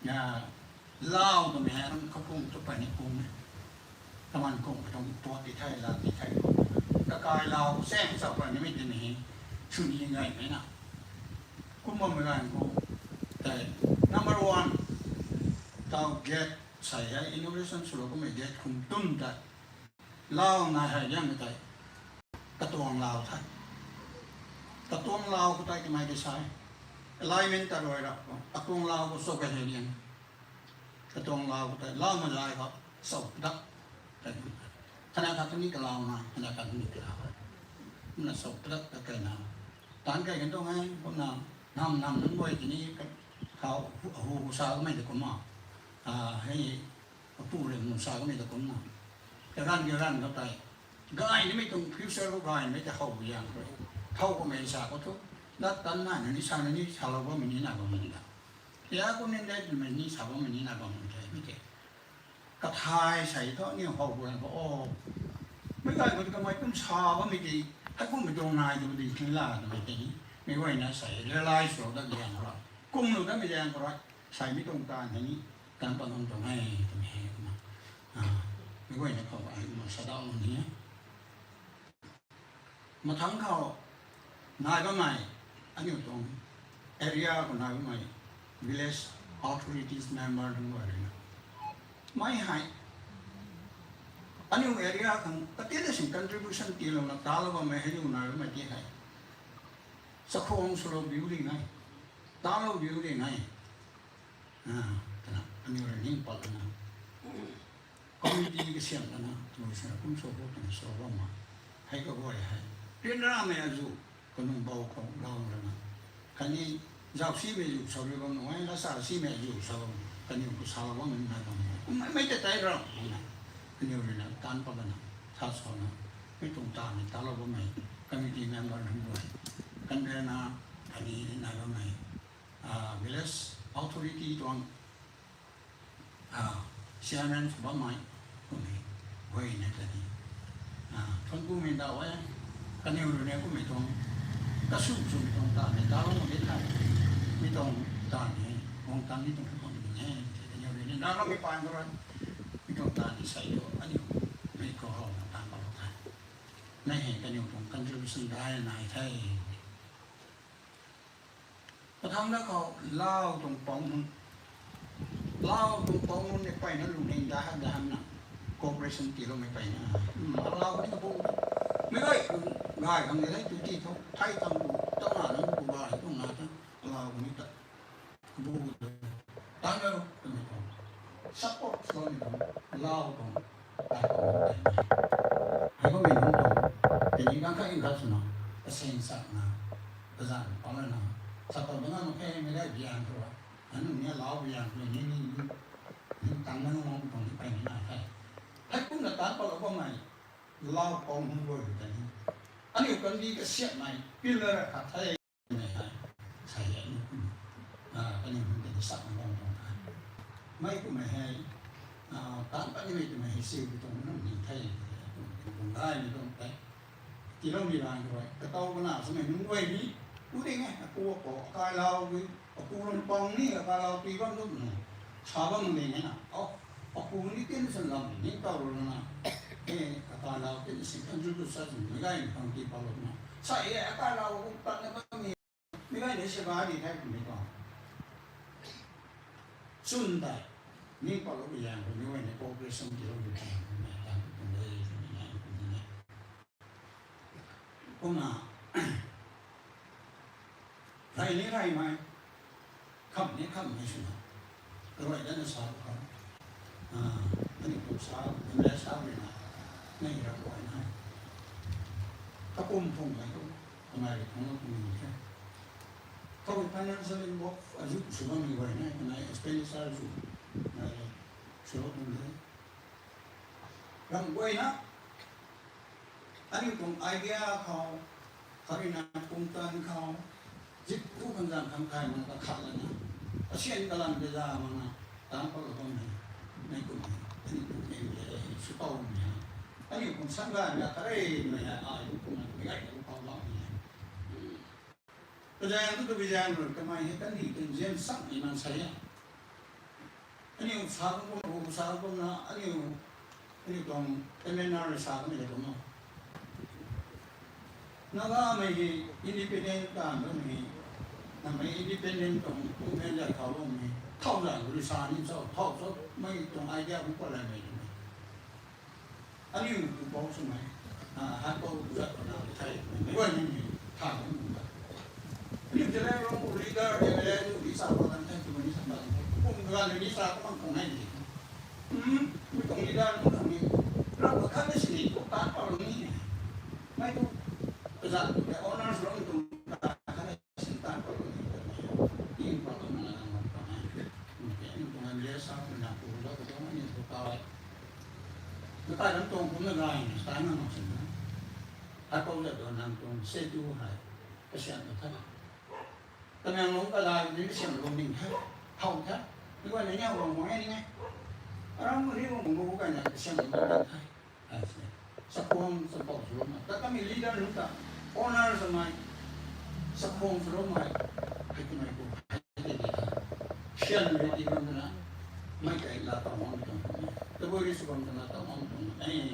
อย่าเล่าตัวแม่เขาคงจะไปในกรุงถ้ามันคงไปตรงตัวติดไทยลาติดไทยแล้วกายเราแซงสับไปนี่ไม่ได้มีชื่อนี้ยังไงไหมนะกุ้มว่าไม่ได้กูแต่ number one เรา get ใส่ให้ innovation สุดก็ไม่ get คุมตุ้มแต่เล่านายให้ยังไม่ได้กระตวงเราท่านกระตวงเราก็ได้ที่ไม่ได้ใช้ alignment ตลอดแล้วกระตวงเราก็สกัดเรียนกระตวงเราก็ได้เล่ามันลายก็สอบดักแต่ขณะที่นี้ก็เรามาขณะที่นี้ก็เรามันสอบดักแต่กันนะตอนกันตรงไหนผมนำนั้นไว้ที่นี้เขาหูสาวก็ไม่ได้คนมาให้ผู้เรียนหูสาวก็ไม่ได้คนมาแต่ร้านเขาไปกายนี่ไม่ต้องพิเศษก็กายไม่จะเข้าอย่างเลยเข้าก็ไม่ทราบก็ทุกดัดตันนั่นนี่ชาลนี่ชาลว่ามันนี่น่าก็มันได้ยาคนนี้ได้มันนี่ชาว่ามันนี่น่าก็มันได้ไม่เก่กระทายใส่ท่อนี่เขาบอกว่าโอ้ไม่ได้ก็ทำไมต้องชาว่าไม่ดีถ้าคุณไปตรงนายดูดีขึ้นล่าทำไมดีไม่ไหวนะใส่เรือลายสวยดักอย่างเรากุ้งหนูได้ไม่แรงก็ไรใส่ไม่ตรงการอย่างนี้การปนตรงให้ตรงให้มาไม่ไหวนะเขาไอ้มาสะดาวนี้มาทั้งเขานายก็ไม่อันนี้ตรง area ของนายก็ไม่ village authorities member ทั้งหมดเลยนะไม่ให้อันนี้ area ของก็ที่ได้สิ่ง contribution ที่เราตาเราก็ไม่ให้อยู่นายก็ไม่ที่ให้สักคนสโลบิวดิ้งไงตาเราบิวดิ้งไงนะอันนี้เรานิ่งปัดนะคอมมิตี้ก็เสียงนะตัวเสียงคุณโซ่ก็ต้องโซ่ว่ามาให้ก็บ่อยให้เรียนร่างไม่อายุก็นุ่งเบาของเราเลยนะคันนี้ยาวซีไม่อยู่สาวเรียกว่าหน่อยแล้วสาวซีไม่อยู่สาวคันนี้ก็สาวว่ามันไม่จะใจเรานะคันนี้เลยนะการปะกันนะท้าสอนนะไม่ตรงตาไม่ตาเราก็ไม่คอมมิตี้เมมเบอร์ทั้งหมดกันเดินนะอันนี้นายก็ไม่village authority ตรงchairman บ้านไม้ก็ไม่ไว้ในแต่นี้คนกูไม่ได้ไว้กันอยู่ในกูไม่ตรงก็สู้ไม่ตรงตาไม่ตาเราไม่ได้ ไม่ต้องตอนนี้องค์ตั้งนี่ต้องทำอย่างนี้อย่างนี้นั่นเราไม่ปานก็ได้ไม่ต้องตอนนี้ใส่ด้วยอันนี้ไม่ก็ห้องตามบาลกันในเหตุการณ์อยู่ตรงกันรู้สึกได้นายไทยพอทำแล้วเขาเล่าตรงปองเนี่ยไปนั่นลุงเองได้นะคอร์ปอเรชั่นตีเราไม่ไปนะเล่าที่พูดไม่ได้ง่ายคำนี้ให้ที่เขาไทยทำต้องหาแล้วกูบ้าต้องหาทั้งเราไม่ได้พูดตั้งแล้วเป็นไม่ต้องซัพพอร์ตตรงนี้เล่าตรงแต่ให้เขาไม่รู้ตรงแต่ยิ่งการอินทัศน์นะเซนสักนะภาษาอะไรนะสักตอนนั้นโอเคไม่ได้เบียนตัวอันนี้เล่าเบียนตัวนี้ตั้งนั้นมองตรงนี้ไปไม่ได้ให้คุณจะตัดไปแล้วก็ไม่เล่าปองหัวอยู่แต่นี้อันนี้กันดีก็เสียไหมพี่เลยครับใช่ไหมฮะใช่ยังคุณอันนี้มันเป็นสัตว์มองตรงนั้นไม่ก็ไม่ให้ตามไปไม่ก็ไม่ให้ซิลตรงนั้นนี่ใช่ตรงได้ไม่ตรงไปที่เรามีรางด้วยแต่โตขนาดสมัยนู้นเว้ยนี่รู้ได้ไงกูก็กายเรากูลงปองนี่กายเราตีก้อนลูกนี่ชาวบ้านมึงเองนะaku ni kan senang ni tahu na kalau kita sekarang juga sahaja ni kan kita kalau na saya kalau tak nak ni kan ni sebab ni kan ni kan Sunda ni kalau yang ni kan ni populasi dia lebih banyak kan ni ni kuna rai ni rai mai kham ni suna rồi đó là sao khôngอันนี้ผมสาวเป็นแม่สาวเลยนะไม่รับไหวนะถ้าปุ่มพุ่งไปก็ทำไมของเราปุ่มนี้แค่เขาเป็นพันธุ์สลิมบอกอายุสุดมีไว้นะคนไหนสเปนสาวสุดนะสุดปุ่มนี้รำไว้นะอันนี้ผมไอเดียเขาเขาเรียนปุ่มตันเขาจิตผู้คนจำทำการมันก็ขาดแล้วนะเช่นกำลังจะมันนะตามเขาตรงนี้ในกลุ่มนี้เป็นสุดโต่งเนี่ยอันนี้ผมสังเกตนะแต่ไม่ได้ผมไม่ได้ผมเขาเล่าเนี่ยแต่ยังทุกวิจารณ์ทำไมให้กันนี่เป็นเรื่องสักนี่มันใช่อันนี้สาวผมนะอันนี้ตรงเป็นนาฬิกาไม่ได้ตรงนั้นนั่นก็ไม่อินดิเพนเดนต์ต่างก็ไม่นั่นไม่อินดิเพนเดนต์ตรงไม่ได้เขาลงนี่เท่าไหร่บริษัทนี้เท่าไม่ตรงไอเดียผมก็อะไรไม่รู้อันนี้ผมบอกสมัยฮัตโต้จะทำไทยไม่ว่าอย่างนี้ทำนี่จะได้ลงบริการได้วิสาหกิจที่มันนิสัยผมก็การนิสัยก็มันคงไม่ดีไม่ต้องมีด้านตรงนี้เราก็ขั้นที่สี่ก็ตัดเอาตรงนี้ไม่ต้องภาษาแต่ออนาร์สลงตรงขั้นที่สี่ตัดเอาตรงนี้ยิ่งกว่าตรงนั้นkita nantong kumagain sa ano ng sino ako ulit doon nantong seduhay kasi ano tala kami ang mong kalagin din siyang luming hao ta di ba na niya wang mga nga parang muli mong mumubukan niya siyang luming sa puwang sa pao sa lumay kami leader nung ta honor sa may sa puwang sa lumay ay kumay ko siya nung hindi ko na may kailatang mo ito Tawagin sa kong tanatawang kung ay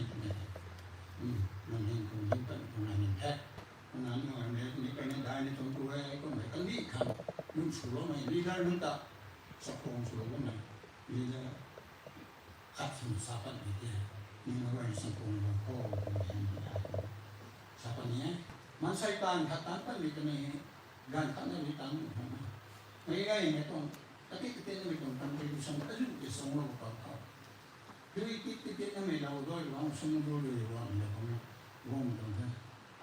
namin kung himpan kung namin kung namin kung hindi pa na dahil itong buhay ko may kalikan yung sulo may ligar ng ta sa kong sulo ko may ligar at sumusapan ito yung mga isang kong ko sapan niya mansaytan hatan ito may gantan na litang may ngayon itong nakikita na itong contribution ayun isang mga pagkaw Jadi kita ni lau doi lau semua doi lau ni lau gom tu kan.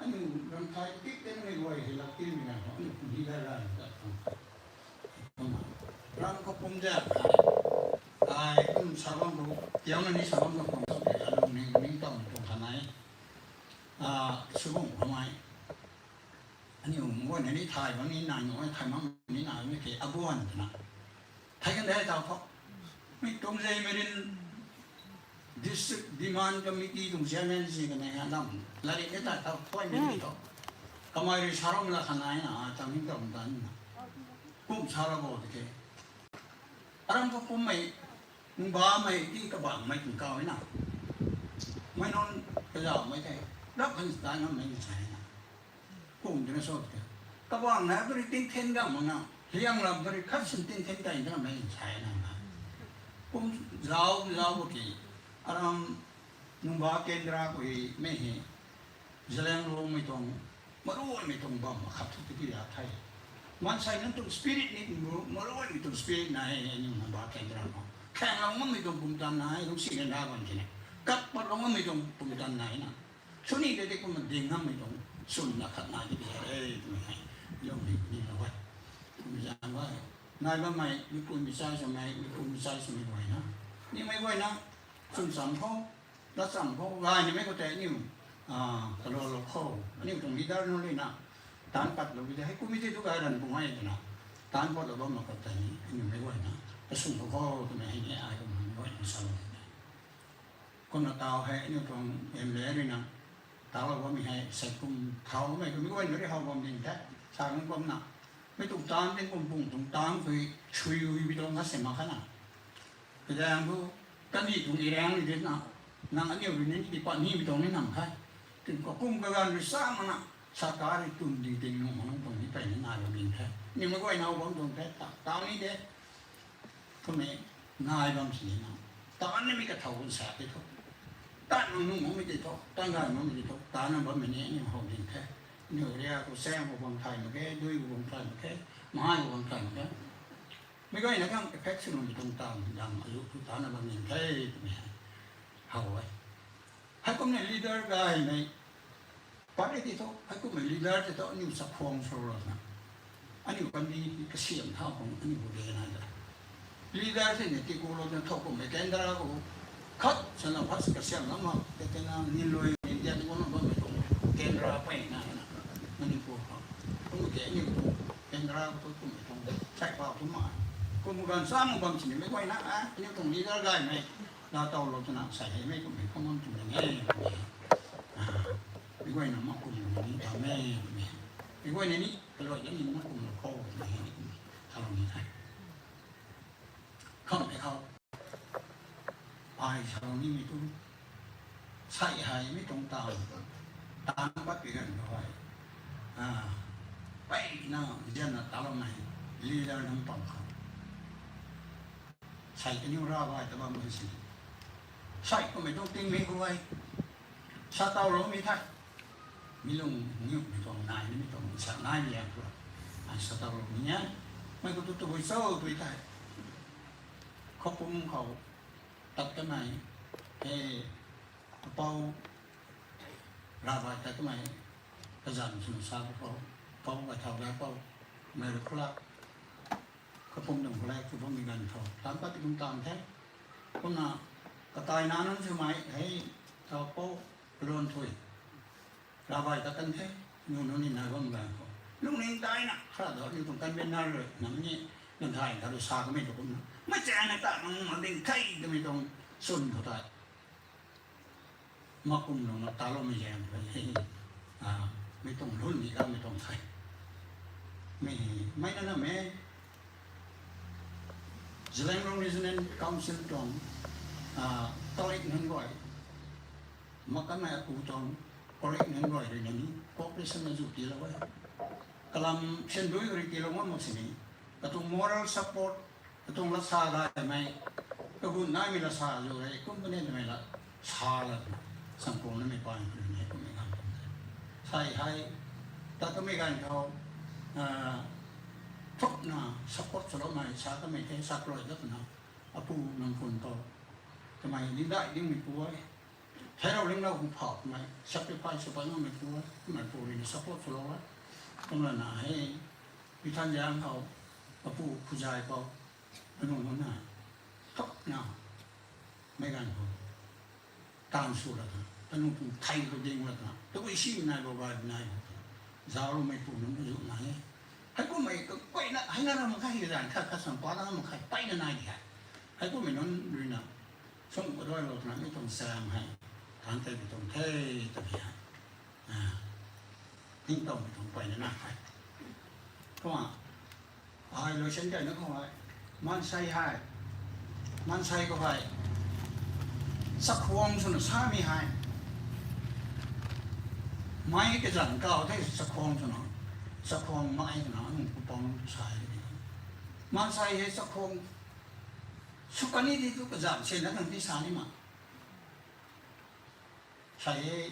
Ani orang Thai kita ni doi hilang tim ni kan. Ani hilang lah tak. Orang kapung dia. Ai pun sabang tu, yang ni sabang tu pun ada ni tahu tu kanai. Subung ramai. Ani umur ni Thai, orang ni nai orang Thai mang ni nai ni ke abuan tu nak. Thai kan dah tahu tak. Ni tong saya merin District Demand Committee tung chairman si kanai alam lari kita tahu poin ni tu kamai sarong lah kanai na taming tu dan kum sara bo de ke aram ko kum mai ba mai ti ka bang mai kum ka na mai non ka ja mai te dak han sta na mai sai na kum de so de ka bang na bri tin ten ga mo na hiang lam bri khat sin tin ten ga na mai sai na kum zao bo ki aram nung ba kendra ko me he jalang ro mai tong maru mai tong ba ma khat tu ti ya thai man sai nan tu spirit ni maru mai tu spirit na he ni nung ba kendra no khang long mai tong pum tan na lu si na ban ji ne kap pa long mai tong pum tan na na chu ni de ko man ding nam mai tong sun na khat na ji e mi hai yo ni na wa mi ja wa nai ba mai mi pu mi sai so mai mi pu mi sai so mi wai na ni mai wai na sun sam phoรัศมีพวกเราเนี่ยไม่เข้าใจนี่ตลอดเราเข้าอันนี้ตรงนี้ได้นู่นเลยนะตานปัดเราไปให้กูไม่ได้ทุกอย่างผมให้นะตานปัดเราบ้างมาเข้าใจนี่อันนี้ไม่ไหวนะแต่ส่วนเขาทำไมให้เนี่ยอายก็มันไม่ไหวนะสาวคนเราตาวให้นี่ตรงเอ็มเล่เลยนะตาวเราว่ามีให้ใส่กุมเท้าไม่ก็ไม่ไหวไม่ได้เขาความจริงแท้สร้างความหนักไม่ถูกตานเป็นกุมปุ่งถูกตานคือช่วยวิบิโดนัสเสมาขนาดแต่ยังผู้กันดีตรงอีแรงนี่เด็ดนะนางอันนี้อยู่ในที่ปนี่มีตรงนี้นำค่ะถึงก็กุ้งกระดานวิสามันนะสักการะตุนดีเต็งลงมันตรงนี้ไปนี่นายเราบินแท้นี่มันก็ไอ้นาวบางตรงแท้ตอนนี้เด็กก็ไม่นายบางสิ่งนะตอนนี้มีกระเทาคนสาไปทุกตอนนู้นมันไม่ได้ทุกตอนนั้นมันไม่ได้ทุกตอนนั้นมันไม่เนี่ยนี่เขาบินแท้นี่เรียกกูแซงกูบางไทยมาแค่ด้วยกูบางไทยมาแค่มาให้กูบางไทยมาแค่ไม่ก็ไอ้นักการแพ็กซ์มันตรงตามอย่างอายุทุกตอนนั้นมันบินแท้hầu ấy hay cũng này leader guy này bắt đấy thì thôi hay cũng là leader thì thôi nhưng sắp phong rồi nè anhอยู่กันดีก็เสียงเท่าของอันนี้บุเรนั่นแหละ leader ที่เนี่ยที่กูเราจะทบกับไม่แกนดารากูคัดฉันเอาพัสกับเสียงน้ำมันแต่แต่นั่นนี่ลอยอินเดียที่กูนั่งบ้านไม่ตรงแกนดาราไปนั่นนะมันนี่กูเขากูแกนี่กูแกนดารากูตัวกูไม่ตรงใช่เปล่าทุกมากูมึงการสร้างมึงบางสิ่งไม่ไหวนะอ่ะอันนี้ตรง leader guy ไหมเราเตาเราจะนักใส่ไม่ก็ไม่ข้อมันจุดอย่างนี้ไม่ไหวนะมันกุมอย่างนี้ทำไม่ไหวในนี้ตลอดอย่างนี้มันกุมเราเข้าไม่ให้ทำนี้ได้เข้าไปเข้าไปชาวนี้ไม่ตุ้มใส่หายไม่ตรงตามบัดไปกันด้วยไปน่าเจ้าหน้าตาเราไม่ลีดาร์น้ำตกเขาใส่กันอยู่ราบไว้แต่ว่ามันสิใช่ก็ไม่ต้องติ้งไม่ก็ไว้ชาเตาเราไม่ทักมีลงนิ้วไม่ต้องนายไม่ต้องสั่งนายเมียก็ชาเตาเราเนี้ยไม่ก็ตัวไปเศร้าตัวไทยเขาปุ่มเขาตัดกันไหนเป่าราบแต่ก็ไม่กระจันสมุทรสาครเป่าไปเท่าไรเป่าไม่รู้ครับเขาปุ่มหนึ่งคนแรกคือผมมีเงินเขาตามปฏิบัติตามแท้คนน่ะก็ตายนานนั้นใช่ไหมให้เขาโป๊ะโดนถุยราบแต่กันแท้นู่นนี่นะก็เหมือนกันลุงเองตายนะข้าเดี๋ยวอยู่ตรงกันเป็นนั่นเลยนั่นนี่นั่นไทยถ้าดูซาก็ไม่ถูกนะไม่แจ้งนะแต่มันเด้งไทยก็ไม่ต้องสุนเขาได้มาคุมลงมาตาเราไม่แย่เลยไม่ต้องรุ่นนี้ก็ไม่ต้องไทยไม่นั่นนะแม่Zeleng Resident Council ตรงตอเล็กนั่นบ่อยมากันมาปูตรงตอเล็กนั่นบ่อยเลยนี่พวกที่สมัยจุดที่เราไว้กำลังเช่นด้วยกริที่เราว่ามันสิ่งนี้กระตุ้ง moral support กระตุ้งรักษาได้ไหมก็คุณนายมีรักษาอยู่เลยคุณไม่ได้ทำไมล่ะชาละสังคมนั้นไม่ปล่อยคนนี้ก็ไม่ทำใช่ให้แต่ก็ไม่กันเขาทุกน่ะสปอร์ตสโลมาชาก็ไม่ใช่สักร้อยแล้วนะอาปูนำคนโตทำไมดิ้นได้ดิ้นไม่ป่วยแค่เราเลี้ยงเราคงผอมไหมสักไปสักไปก็ไม่ป่วยไม่ป่วยนี่สปอร์ตสโลว์ตรงนั้นให้พิธานยามเขาอาปูผู้ชายเขาเป็นคนนั้นน่ะทุกน่ะไม่กันเขาตามสู้แล้วนะเป็นคนไทยก็ดิ้งแล้วนะตัวไอ้ชีนายบอกว่านายจะเอาไม่ป่วยนั่นไม่รู้ไหนให้กูไม่ก็ไปนะให้นั่นมันแค่เหตุการณ์แค่สัมภาระมันแค่ไปนั่นนายเนี่ยให้กูไม่นอนดูนะส่งก็ด้วยเราทำไม่ต้องแซมให้ทางใจไม่ต้องเท่ตัวเนี้ยนิ่งต้องไม่ต้องไปนั่นนะไปเพราะว่า ai lo sen cái nó không phải man say hai man say có phải sắc khoang cho nó xa mi hai mấy cái dàn cao thế sắc khoang cho nó sắc khoang mãi cho nó cũng bóng sai man say hay sắc khoang suka ni di tu cái dàn sen nó thằng tí xa đi mà say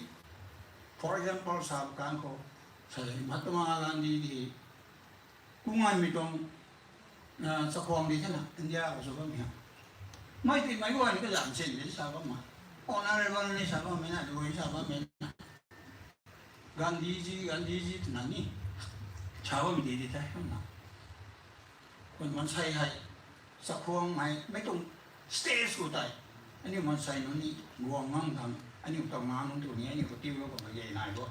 for example sa kan ko say Mahatma Gandhi di kungan mi tong sa khoang đi thế nào India của số con mấy thì mấy người cái giảm xin đến sao mà honorable ni sao mà na đuôi sao mà Gandhiji thì nani cháu mình đi thế không nào còn mình say hay sa khoang mày mấy tông stage của tay anh em mình say nó ni guang ngang thằng anh em tàu ngang nó tụiนี้anh em có tiêu nó còn cái gì này đó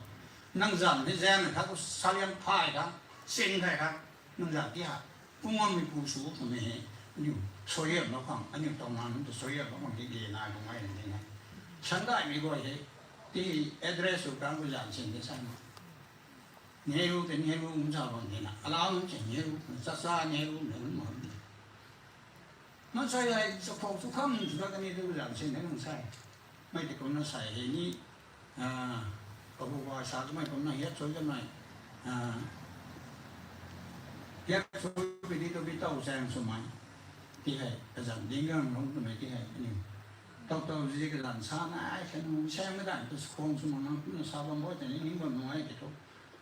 năng giảm cái gen này khác có salian phai đó xin thay khác năng giảm cái hạt cũng ngon mình phù sú của mình nhiều soi nó khoảng anh em tàu ngang nó soi nó bằng cái gì này cũng hay như này sáng đại mình gọi thế thì address của các cái giảm xin cái sao nghe luôn thì nghe luôn cũng sao bằng thế nào alo nó chỉ nghe luôn xa nghe luôn nữa mà nó sai này số phòng số không chúng ta cái này tôi giảm xin nó không sai mấy cái con nó sai thì ní có bộ qua sao mấy con này hết số cái này hết số bị đi tôi bị tàu sang số mấy thì hay cái giảm đi ngang không cái mấy cái hay tàu gì cái giảm xa này cái nó xem cái đạn tôi không số mà nó sao bằng mỗi cái những con nói cái thôi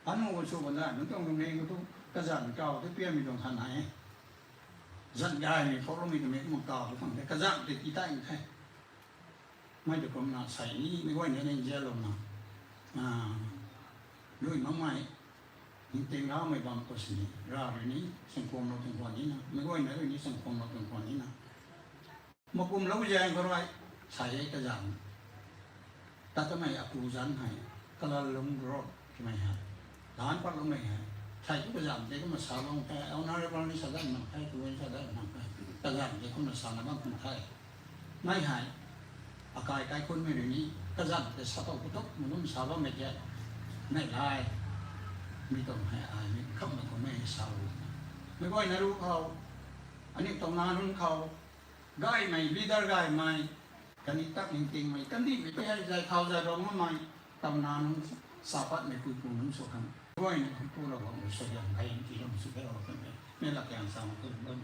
anh không có số còn lại nó trong cái này cái giảm cao cái kia mình còn thằng này dặn gai này phó mình thì mấy cái một cào cái cái dạng thì tí tay thế mấy được con nào xảy ní mấy quay nữa nên dễ lòng nào đôi mắm mày những tiếng đó mày bằng có gì ra rồi ní sang cuồng nó từng quan ní nào mấy quay nữa rồi ní sang cuồng nó từng quan ní nào một cùng lâu dài có rồi xảy cái dạng ta cho mày áp dụng hay cái là lông rót thì mày hả đán bắt lông mày hả thầy cũng giảm thế cũng mà sao không cái ông nói ra bao nhiêu sao đấy mà cái tôi sao đấy mà cái giảm thế cũng mà sao nó bằng không thầy ngay hại cái con người này cái giảm thế sao tao cũng tốt mà nó sao bao mệt vậy này lại mi tổng hay ai mi không mà có mấy sao mấy coi này lúcเขาanh ấy tổng nào lúcเขาgai mày leader gai mày cái này tác linh tinh mày cái này phải hay giải thao giải rong mày tổng nào lúc sao bắt mày cuối cùng lúc số không coi này cũng là một số lượng hay thì nó sẽ có cái này nên là cái sao cũng đúng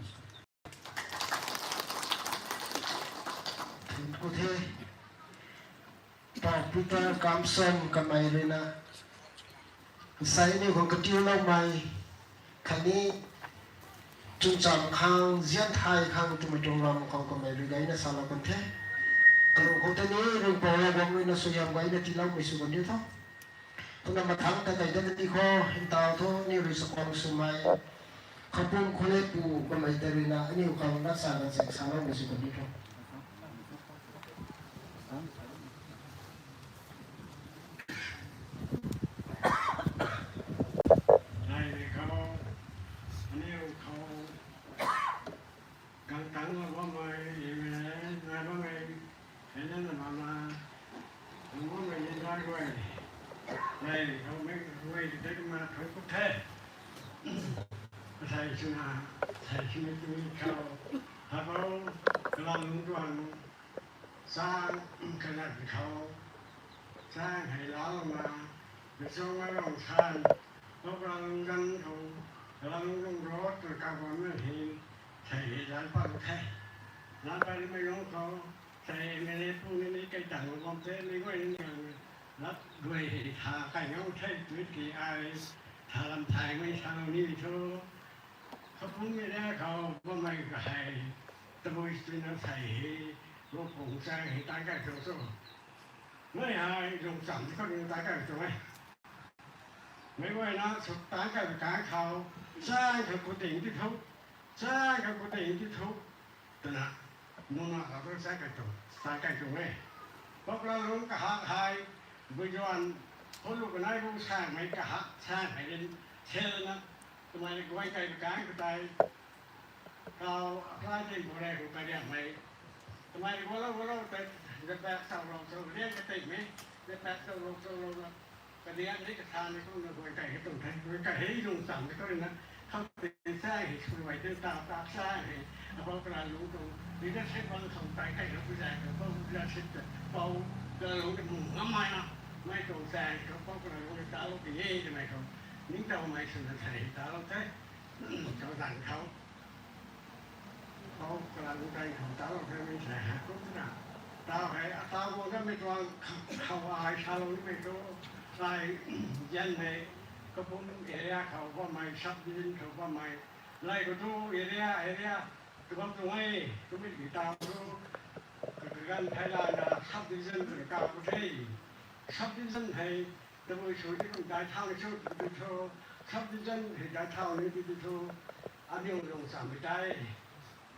cụ thể bảo Peter Kamson kamay rin na sa ini kung katiyo lang may kani chung cham khang zian thai khang tumitong ram kang kamay rin gay na sala konte karo ko tani ring pawa bang na suyam gay na tilaw may sugan dito tuna mathang ta kay dan ti ko hintaw to ni ri sa kwang sumay kapung kule pu kamay rin na ani ukang na sala sa sala may sugan dito này không mấy người thì đấy mà không có thể thầy xin hà thầy xin mấy chú cao hà bao làm đoàn sang cái nàyเขาสร้างให้เรามาเป็นช่วงว่าเราทานเรากำลังกันเขากำลังลงรถตัวกลางวันไม่เห็นใส่ร้านป้าแท้ร้านป้าที่ไม่ยอมเขาใส่เมล็ดพวกนี้ไก่ต่างของความเท่ไม่ค่อยนี่รับด้วยทาไก่เงาใช้ตัวที่ไอทาลำไทยไม่ทางนี้เท่าเขาพุ่งไม่ได้เขาว่าไม่ก็ให้ตะบุยตัวนั้นใส่รถผงใส่ให้ตายไก่โซ่ไม่หายลงสั่งที่เขาดูตายไก่โซ่ไหมไม่ไหวนะสุดตายไก่กลางเขาสร้างเขากุฏิที่ทุกสร้างเขากุฏิที่ทุกแต่ละนู่นน่ะเราต้องใช้ไก่โซ่ตายไก่โซ่ไหมพวกเราลงกระหายหายบุญยนคนลูกนายผู้สร้างไม่กระหายสร้างให้เป็นเช่นนะทำไมกูไม่ไก่กลางกูตายเราพระเจ้าบุรีกูไปเรียกไม่ทำไมว่าเราแต่จะแบกเสาลงเสาเรียกจะติดไหมจะแบกเสาลงกระเดียนนี่กระทานในพวกเราไก่ก็ต้องใช้ไก่ให้ลงสั่งก็เลยนะเข้าไป เป็นสร้างให้ช่วยไว้เดินตามสร้างให้พอกระลุงตรงนี่ถ้าใช้วันของไปให้เราผู้ใหญ่ก็ต้องจะเช็ดเบากระลุงจะมุ่งน้ำมันนะไม่ตรงแซงเขาพอกระลุงจะตาลูกไปเย่ใช่ไหมเขานิ่งเจ้าไม่สนใจตาเราใช้เขาสั่งเขากระลุงใจของตาเราแค่ไม่ใช่หาก็ไม่ตาให้ตาโง่ก็ไม่ตัวเขาอายชาเราไม่ตัวใส่ยันให้ก็ผมเอเรียเขาว่าไม่ชับดินเขาว่าไม่ไล่ก็ทุกเอเรียตัวผมตรงนี้ก็ไม่ติดตามดูกันไทยลานชับดินหรือกาวประเทศชับดินให้ตัวช่วยที่คนได้เท่าในช่วงที่โชว์ชับดินให้ได้เท่านี้ที่โชว์อันนี้ลงสามไม่ได้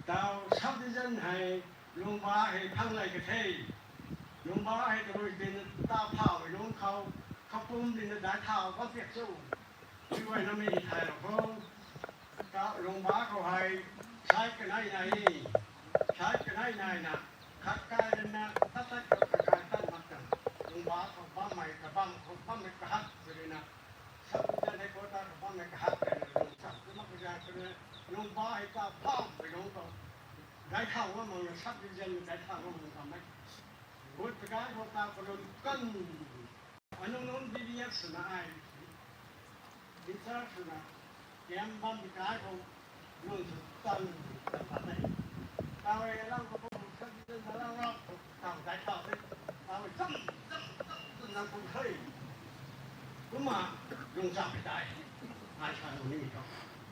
ดาวชับดินให้ลงมาให้พังไรกระเทยลงมาให้ตัวดินตาเผาไปลงเขาปุ่มดินได้เท่าก็เปียกสู้ช่วยน้ำไม่ไทยหรอกเพราะก็ลงมาเขาให้ใช้กันให้ไหนใช้กันให้ไหนนะขัดกายนะถ้าใช้กับกายตั้งมัดกันลงมาเขาบ้าใหม่กับบ้าเขาบ้าไม่กระหักเลยนะสับจะในโคตรเขาบ้าไม่กระหักเลยลงสับคือมักจะคือลงมาให้ตาเผาไปลงก็ได้เท่าว่ามึงสับดินได้เท่าว่ามึงทำไหมบุตรกายเขาตาคนลงกันอันนู้นดีเดียสนะไอ้ดิฉันสนะยังบันกายเขาลงสุดตันตันไหนตาเวล่างเขาบอกสับดินมาล่างเราตามได้เท่าเลยตาเวจังนั่งคนเคยรู้มาลงจับไม่ได้ไอ้ชายคนนี้เขา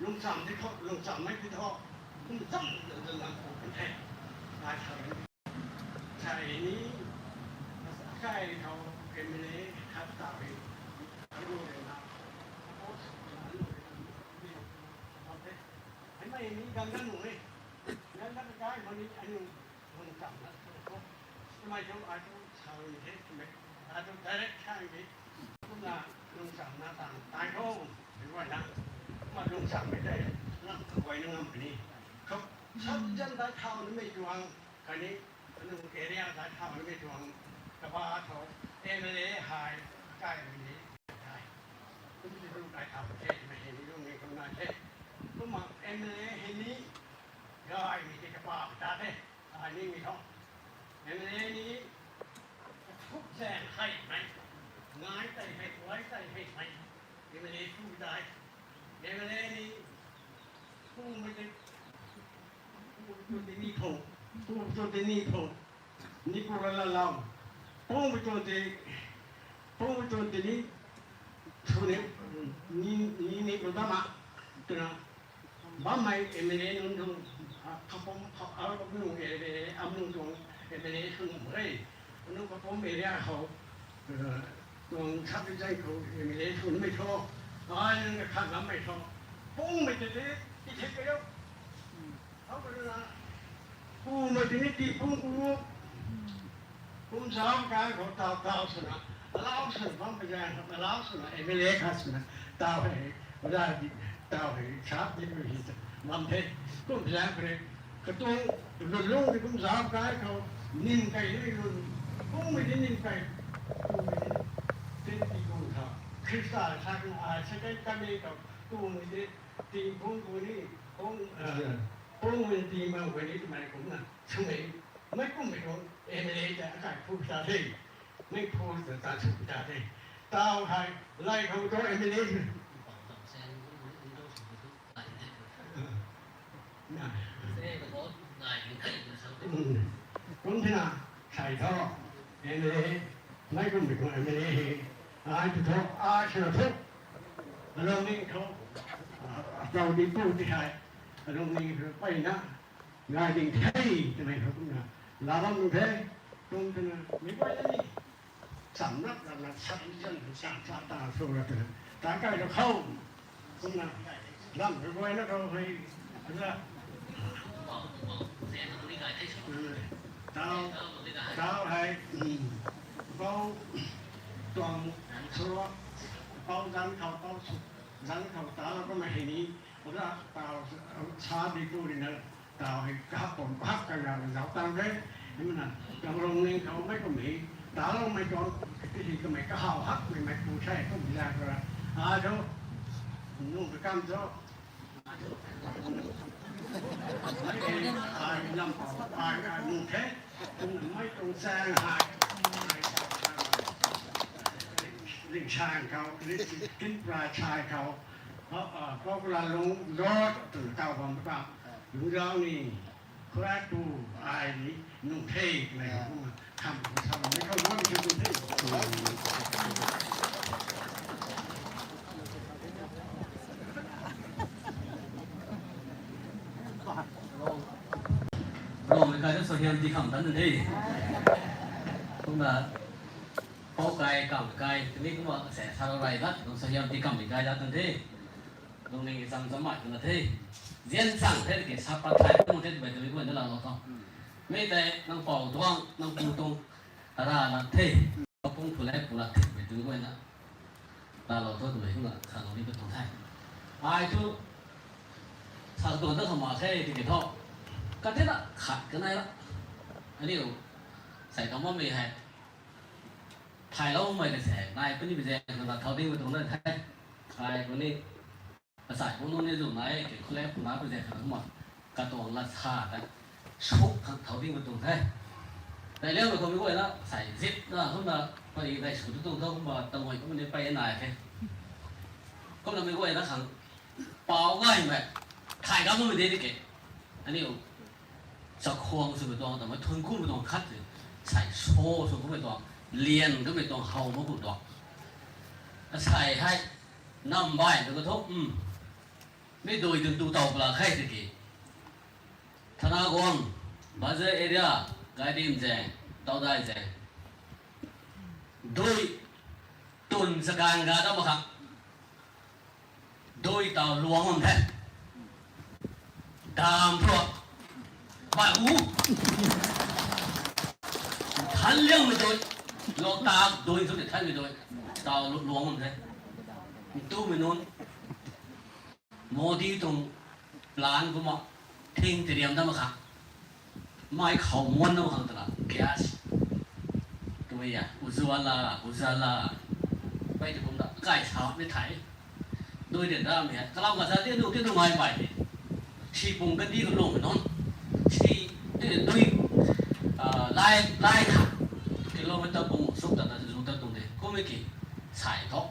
ลงจับที่เขาลงจับไม่ที่เขาคุณจังเดินนั่งคนแท้ไอ้ชายชายนี้ใกล้เขาเอ็มเลขับตาไปดูเลยนะโอ้ไอ้ไม่มีกันนั่นหนูเลยนั่นนั่นได้มันนี่อันนี้มันจับนะทำไมเขาอาจจะชาวนี้เห็นไหมอาจจะแต่เล็กข้างนี้คุณน่ะลงจับหน้าต่างตายโง่หรือว่านะมาลงจับไม่ได้นั่งไว้นั่งน้ำไปนี่เขาชอบยันได้เท่านี้ไม่จวงคราวนี้นึกเอเรียได้เท่านี้ไม่จวงกระบะเขาเอเมเลหายใกล้ไปนี้ได้ก็ไม่ได้รู้ได้ข่าวประเทศไม่เห็นเรื่องนี้คนนั้นเทศก็มาเอเมเลเห็นนี้ก็ไอ้มีกระบะจ่าเทศอันนี้มีท้องเอเมเลนี้ทุกแสงให้ไหมง่ายใจให้ไว้ใจให้ไหมเอเมเลพูดได้เอเมเลนี้พูดไม่ได้พูดตัวที่นี่โผล่พูดตัวที่นี่โผล่นี่กูละลำพูดไปตัวที่นี่ทุเรศนี่กูบ้ามาตัวนั้นบ้าไม่เอเมเลนุ่งตรงเขาผมเขาเอาไปนุ่งเอเมเลเอานุ่งตรงเอเมเลคือนุ่งเฮ้ยนุ่งกระผมเอเลียเขาตรงชับใจเขาเอเมเลทุนไม่ชอบนึงข้างหลังไม่ชอบพูดไม่ติดที่เช็คไปแล้วเขาก็เลยนะพูดไม่ติดที่พูดผมสามการเขาตาสนะลาวสนะผมไปยังลาวสนะเอเมเลคัสนะตาให้เวลาตาให้ชาร์จยิ่งไปหิตมันเทผมแรงเลยกระตุ้งลุงที่ผมสามการเขานิ่งไก่ไม่รุนผมไม่ได้นิ่งไก่ผมไม่ได้เต้นตีกูเขาคริสตัลชักใช้กันนี้กับตู้ไม่ได้ตีผมกูนี่ผมไม่ตีมาวันนี้ทำไมผมน่ะทำไมไม่กูไม่โดนเอเมเลจะอากาศพูดจาได้ไม่พูดแต่ตาสุดจาได้ตาให้ไล่เขาตัวเอเมเลcũng thế nào xài thọ em lấy mấy con bị con em lấy ai thì thọ ai thì thọ rồi mình thọ đầu đi tu thì hay rồi mình phải na ngài định thấy thì này không là làm thế không thế nào mình quay đi sắm lắm là sắm chân sắm ta rồi là ta cái nó không không nào làm cái quay nó đâu phải ra tao hay bao toàn số bao rắn khẩu tao có mày hình ní đó tao xa đi cô đi nữa tao hay cá bồn bát cái nào giáo tăng đấy nhưng mà trong lòng nên khẩu mấy con mỹ tao lo mày còn cái gì cái mày cái hào hắc mày mày phụ xe không bị ra rồi đâu nung cái cam đó ไอ้ลำเอาไอ้ลุงแค่คุณไม่ต้องแซงหายลิงชางเขาลิงกินปลาชายเขาเพราะเวลาลงรถตื่นเต้าผมว่าลุงเรานี่คราดูไอ้นี่นุ่งเท่ไหมทำไม่เข้าว่าไม่ใช่นุ่งเท่rồi cái đó số hiện thì không tấn đi cũng là có cái cầm cái thì cũng mà sẽ sao lại đó nó số hiện thì cầm cái ra tấn đi lúc này sang sớm mai là thế diễn sang thế thì sắp bắt tay không thế bây giờ mình quên đó là nó không mấy cái nó bảo toang nó cung tung ra là thế nó cũng phụ lẽ phụ là thế bây giờ quên đó là nó thôi tụi mình là sang nó đi bên thằng thay ai chứ sang tuần nó không mà thế thì cái thôi cái thế là khát cái này đó anh hiểuใส่ cắm vào mì hayถ่ายแล้วไม่ได้แสงนายเป็นนี่เป็นแสงสำหรับเขาดิ้งไปตรงนั้นแท้ใครคนนี้ภาษาพวกนู้นนี่อยู่ไหนเกี่ยวกับแรกผมรับเป็นแสงทั้งหมดกระตัวราชาแต่ชุบเขาดิ้งไปตรงแท้แต่เรื่องมันคงไม่ไหวแล้วใส่ซิปนะเขามาพอดีได้ชุดตรงเขามาตะวันก็มันไปไหนแค่ก็เราไม่ไหวแล้วขังเปล่าง่ายไหมถ่ายแล้วมันไม่ได้ดิเกอันนี้จะควงสุดตัวแต่ว่าทนคุ้มไม่ต้องคัดเลยใส่โซ่สุดก็ไม่ต้องเลียนก็ไม่ต้องเห่ามาบุดดอกใส่ให้น้ำใบแล้วก็ทุบไม่โดยดึงตูเต่าปลาไข่ตะกี้ธนากรบาเจเอเรียไกด์ดิมแจงเต่าได้แจงโดยตุนสกังกาดมาครับโดยเต่าหลวงมันแท้ตามพวกบ้าหูทันเรื่องไม่โดยเราตามโดยสุดท้ายไม่โดยเต่าหลวงมันแท้ตู้ไม่นู้นโมดีตรงร้านก็มาทิ้งเตรียมได้มาครับไม่เขาม้วนน้ำขังตลาดแก๊สตัวใหญ่อุจวาลาไปถึงผมได้ใกล้เช้าไม่ถ่ายโดยเด่นด้ามเนี่ยถ้าเราก็จะเรียนรู้ที่ตรงไหนไปชีปุ่งกันดีก็ลงไปนอนชีด้วยไล่ขับกิโลเมตรปุ่งสุดแต่จะสุดตรงนี้ก็ไม่กี่สายท็อป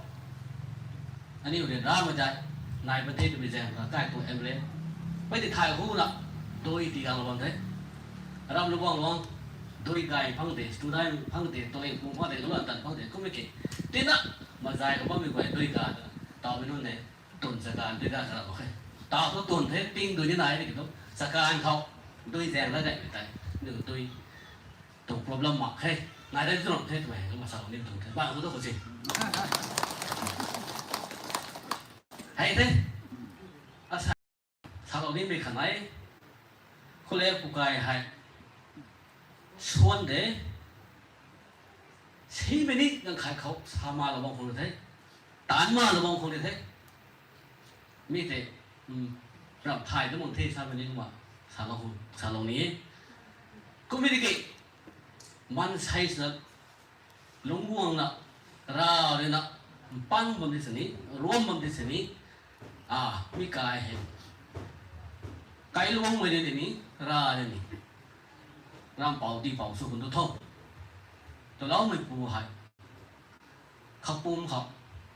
อันนี้เด่นด้ามมันจะนายประเทศเป็นแรงใกล้ตัวเอเมเรสไปติดถ่ายคู่ละโดยตีการระวังเท่รำระวังโดยกายพังเดสตัวได้พังเดสตัวเองปุ่งพังเดสตัวนั้นตันพังเดสก็ไม่กี่ทีน่ะมาใจเขาว่าไม่ไหวด้วยการต่อไปนู่นเนี่ยตุนสการด้วยการสลับโอเคต่อตัวตุนเทปปิ้งโดยที่ไหนนี่ก็สการเขาด้วยแรงแล้วได้แต่หนึ่งด้วยตรง problem หมักให้นายได้ตรงเทปไหมก็มาสาวนี่ตรงเทปบ้านเขาต้องคนสิให้เท่อาศัยสาวนี่ไม่ขนาดคนเลี้ยงผู้กายให้ชวนเด็กที่ไม่นิดยังขายเขาสามาระวังคนเท่ตานมาระวังคนเท่มีแต่รับถ่ายทั้งหมดที่สามีนี่ว่าสาลงนี้ก็ไม่ได้กี่มันใช้สำลงวงละเราเนี่ยนะปั้นบนที่สนี้รวมบนที่สนี้มีกายเห็นกายลวงไม่ได้นี่ราเนี่ยนี่รำเป่าตีเป่าสุขุนตัวทบตัวเราไม่ปูหายขับปุ่มขับ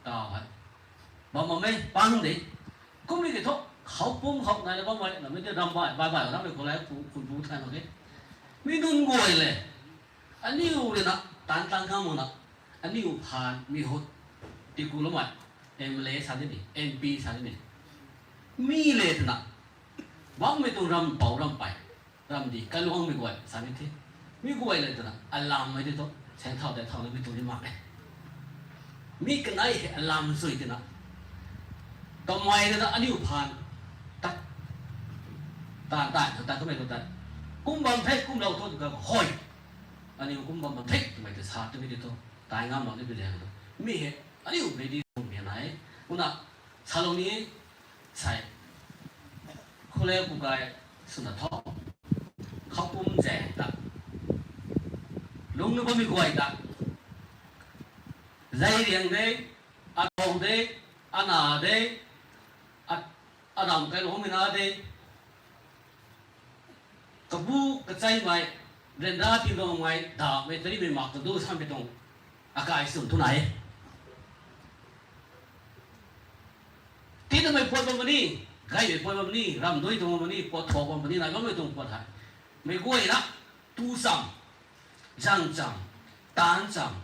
ตาหายบอกมาไม่ปั้นดิก็ไม่ได้ทบเขาปุ่มขับไงแล้วบอกมาเราไม่ได้รำบ่ายเราไม่คนแรกคุณปูแทนโอเคไม่นุ่นงวยเลยอันนี้อยู่เลยนะตันข้ามมันนะอันนี้อยู่ผ่านมีหดที่กูรู้ไหมMLA สันนิษ NP สันนิษมีเลยนะบางไม่ต้องรำเป่ารำไปรำดีกันลวงไม่กวยสันนิษมีกวยเลยนะอัลลามไม่ได้ต้องแสงเท่าแต่เท่านั้นไม่ต้องได้มากเลยมีกันไหนอัลลามสวยนะต่อมาเนี่ยนะอันนี้อยู่ผ่านตัดตาก็ไม่ต้องตัดกุ้งบางเพชรกุ้งเราตัวก็ห้อยอันนี้กุ้งบางเพชรทำไมจะสาดจะไม่ได้ตัวตายงามหรอกนี่เป็นแรงตัวมีเหตุอันนี้อยู่ไม่ดีตรงไหนคุณน่ะซาลงนี้ใส่คนเลี้ยงผู้กายสุนัขท้อเขาปุ้มแจกตัดลุงนึกว่ามีกวยตัดใจเรียงเด้อดงเด้อนาเด้อ Adam cái lỗ mình ở đây cái bu cái trái mày đến ra thì đâu mày đã mấy cái mình mặc từ sang bên trong cái sườn thu này tí nữa mày phơi vào mani gai mày phơi vào mani ram đôi tung vào mani pot thọ vào mani này có mấy tung pot hay mày quay đó tu sam giang chang tan chang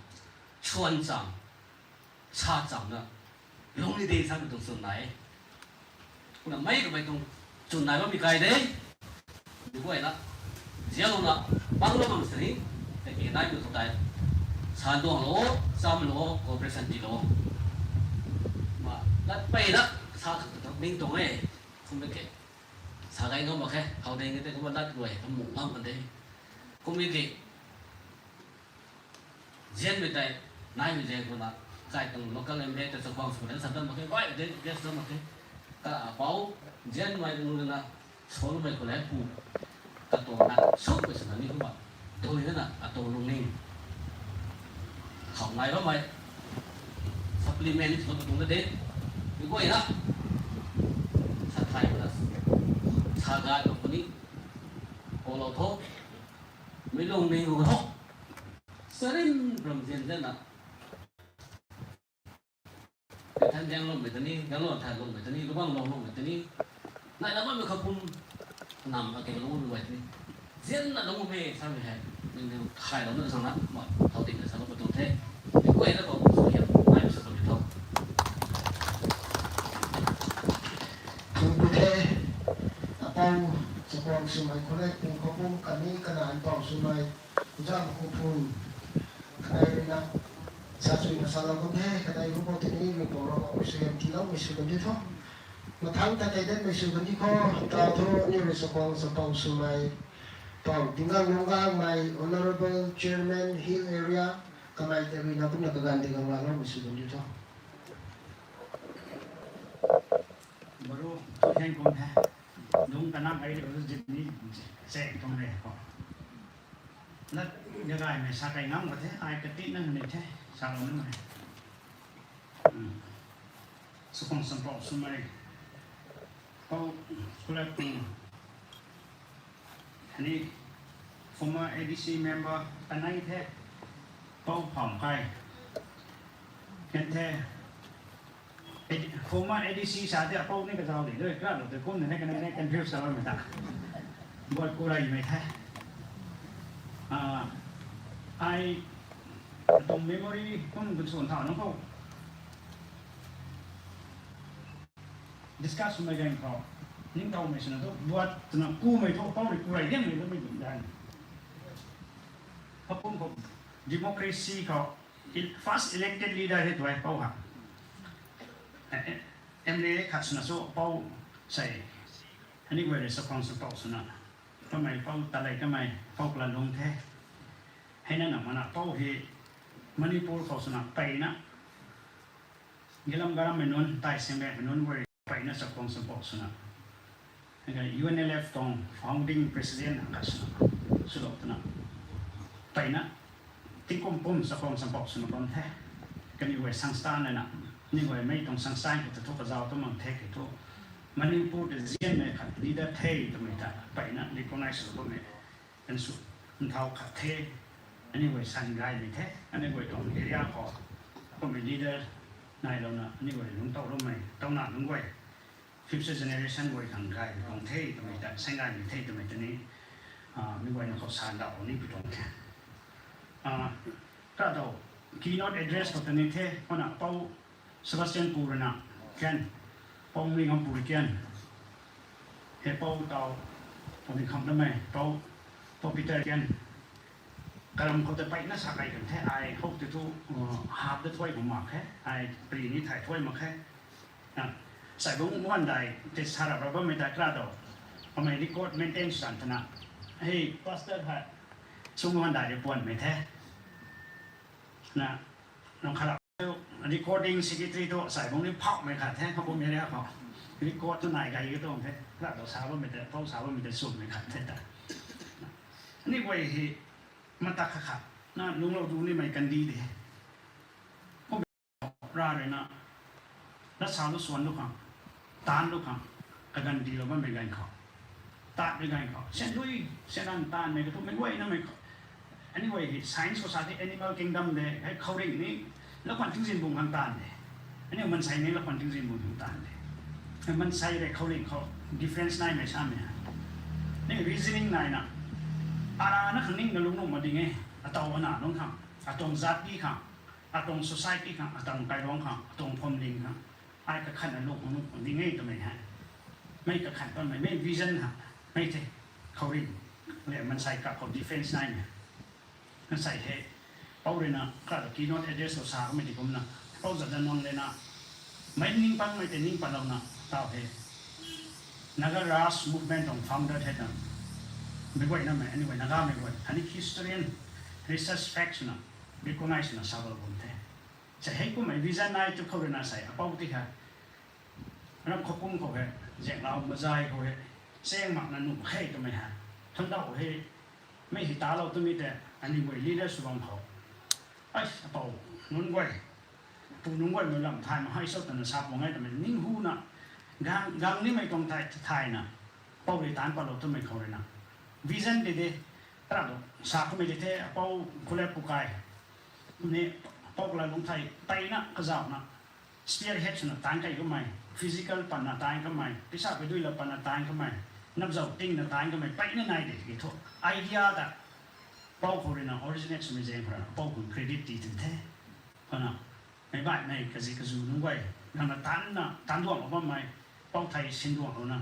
chuan chang cha chang đó long đi đi sang bên trong sườn này cũng là mấy cái bên trong sườn này có bị gai đấy mày quay đó giờ nó bang lo mà xử cái này được tại sản lượng lỗ sam lỗ corporation chỉ lỗ mà đất bay đó sao mình tổng ấy không biết cái sao cái nó mà cái hậu đây người ta cũng đất rồi nó mù lắm vấn đề không biết cái gen người ta nay người ta cũng là cái tầng local em để cho quang số đến sản phẩm mà cái gọi để cho mà cái cả báo gen ngoài người là số người có lẽ phụ cả tổ là số cái sản phẩm như các bạn tôi nữa là tổ lùng ninh không này đó mày supplement nó cũng nó đến cái gọi đó sát thải là sát gai của mình ô lô thô mấy lùng ninh của thô sering belum jensen lahท่านยังลงไปตอนนี้ยังลงถ่ายลงไปตอนนี้ระวังลงไปตอนนี้นายละมันไม่ขบุญนำอะไรลงไปตอนนี้เส้นน่ะลงไปสร้างไปให้นี่ถ่ายลงนั่นสังนั้นหมดเขาติดกับสารพัดตัวเท่ดีกว่าแล้วก็สวยนายไม่สบายท้อง ถึงประเทศเอาจะความสมัยคนแรกเป็นขบุญกันนี้ขนาดต่อสมัยจ้างขบุญkaya na sa suy na sa lagot he kaya yung po tini may poro may sugan kilaw may sugan dito matang tatay din may sugan dito tato ni sa kwang sa pang sumay pang tinggal nunggang may honorable chairman hill area kamay tabi na po nagaganti ng lalo may sugan dito baru khen con ha đúng cả năm ấy được dịch ní sẽ trong này có nó như vậy mà sao cái ngắm có thế ai cái tít nó này thế sao nó này số con sản phẩm số này có là anh ấy former ADC member anh ấy thế có phòng khai hiện thế former ADC sao thì có những cái sao đểด้วยก็đượcคนnày cái này confuse sao mà ta gọi cô này mày thế ai tụng memory cũng được soạn thảo nó không discuss mấy cái đó những câu mấy sự đó buat nó cu mấy thôi câu được này riêng này nó mới đúng đắn họ cũng có democracy có first elected leader hết rồi câu hả em lấy khát nó số câu say anh ấy về để sắp con sắp câu số nào cái mày câu ta lại cái mày câu là lông thế hayนั่นน่ะมันอ่ะเป้าที่มณีปูเขาสนับไปนะยิ่งลำการมันนนตายเสียงแบบมันนนไว้ไปนะสักคนสมบูรณ์สนับยังไง UNLF ตรง founding president อ่ะสนับสุดยอดนะไปนะที่กรมปุ่มสักคนสมบูรณ์สนับตอนแท้กันอยู่ไว้สังสารนั่นน่ะนี่ไว้ไม่ต้องสังสารก็จะทุกข์กับเราต้องมันแท้กี่ทุกมันนี่พูดเสียงเนี่ยขัดลีดเดอร์เท่ตรงนี้ได้ไปนะนี่ก็น่าสนใจเนี่ยเป็นสุดมันเท่าขัดเท่อันนี้ไว้สันไกลไม่แท้อันนี้ไว้ตรงเอเรียพอก็มีลีดเดอร์นายเรานะอันนี้ไว้ลุงโตลุงใหม่ต้องหนาลุงไว้ fifth generation ไว้ทางไกลตรงเท่ตรงนี้แต่สันไกลไม่เท่ตรงนี้ตัวนี้มีไว้ในข้อสารเราอันนี้ไปตรงแค่ก็เรา keynote address ก็ตัวนี้เท่เพราะน่ะเป้าสบาสเตียนปูระนะแค่เป้ามีคำปูริเกียนเฮ้เป้าเตาตรงนี้คำนั้นไหมเป้าปีเตอร์เกียนกำลังเขาจะไปน่าสักไอ้กันแค่ไอ้เขาจะทูหาบได้ถ้วยของหมากแค่ไอ้ปีนี้ถ่ายถ้วยมาแค่ใส่บุ้งวันใดจะสารเราก็ไม่ได้กล้าดอกทำไมนี่ก็ไม่เต้นสันทนะเฮ้พาสเตอร์ผัดช่วงวันใดจะปวนไม่แท้นะน้องขลับอันนี้โคดิ้งซิกิตรีตัวใส่บุ้งนี่พักไม่ขาดแท้เขาบุ้งไม่ได้เขานี่โคตัวไหนไกลก็ต้องแท้กล้าดอกสาวว่าไม่ได้เป้าสาวว่าไม่ได้สุ่มไม่ขาดแท้แต่นี่ไว้มันตักขัดนะลุงเราดูนี่ไม่กันดีดิผมราเลยนะรักษาลูกสวนลูกคำตานลูกคำ agan di lo me gan kho ta me gan kho sen lui sen an tan me ko me wai na me kho anyway the science society animal kingdom de hai khawring ni la kwan ting sin bung hang tan de ani man sai ni la kwan ting sin bung hang tan de man sai de khawring kho difference nai me sa me ni reasoning nai na ara na khning na lung no ma ding e ataw na long kham atong zat pi kham atong society kham atong kai rong kham atong phom ling kham ai ka khan na lok no ding e to me ha mai ka khan ton mai vision ha mai the khawring le man sai ka ko defense nai meมันใส่เทเป้าเลยนะก็ตะกี้โน้ตเอเดสสาก็ไม่ติดผมนะเป้าจะนองเลยนะไม่นิ่งปังไม่แต่นิ่งปังเรานะต่อเทนักราสมูฟเมนต์ของฟาวเดอร์เทนะไม่ไหวนะไม่ anyway นักไม่ไหวอันนี้ historian research facts นะ recognize นะสาวเราผมเทจะให้กูไม่วิจารณ์นายจุดเขาเลยนะใส่เป้าที่ค่ะรับขอบคุณเขาเลยแจกเรามาใจเขาเลยเสียงหมักนั่นหนุ่มให้ก็ไม่หาทนเราให้ไม่หิตาเราต้องมีแต่อันนี้ไว้ลีดเดอร์สุวรรณเขาไอ้เป่านุ่นไว้ปูนุ่นไว้มันลำไทยมาให้สดแต่ละชาบว่าไงแต่มันนิ่งหูนะกังนี่ไม่ต้องไทยนะเป่าเลยตานเป่าเราต้องไม่เขาเลยนะวิจันเด็ดๆตราดชาเขาไม่ได้เท่เป่าคนแรกปุกไก่นี่เป่าเราลงไทยไตนะกระเจ้านะสเปียร์เฮดนะตานไก่ก็ไม่ฟิสิกอลปันนะตานก็ไม่พิซซ่าไปด้วยเราปันนะตานก็ไม่นับเจ้าติ้งนะตานก็ไม่ไปนั่นไงเด็กที่ทุกไอเดียแต่เป้าคนนั้นออริจินัลสมัยเจนพระเป้าคนเครดิตดีถึงแท้พระนะไม่บ้านไม่กระซิกระซูนุ่งไว้นั่นน่ะตันดวงออกมาใหม่เป้าไทยสินดวงเรานะ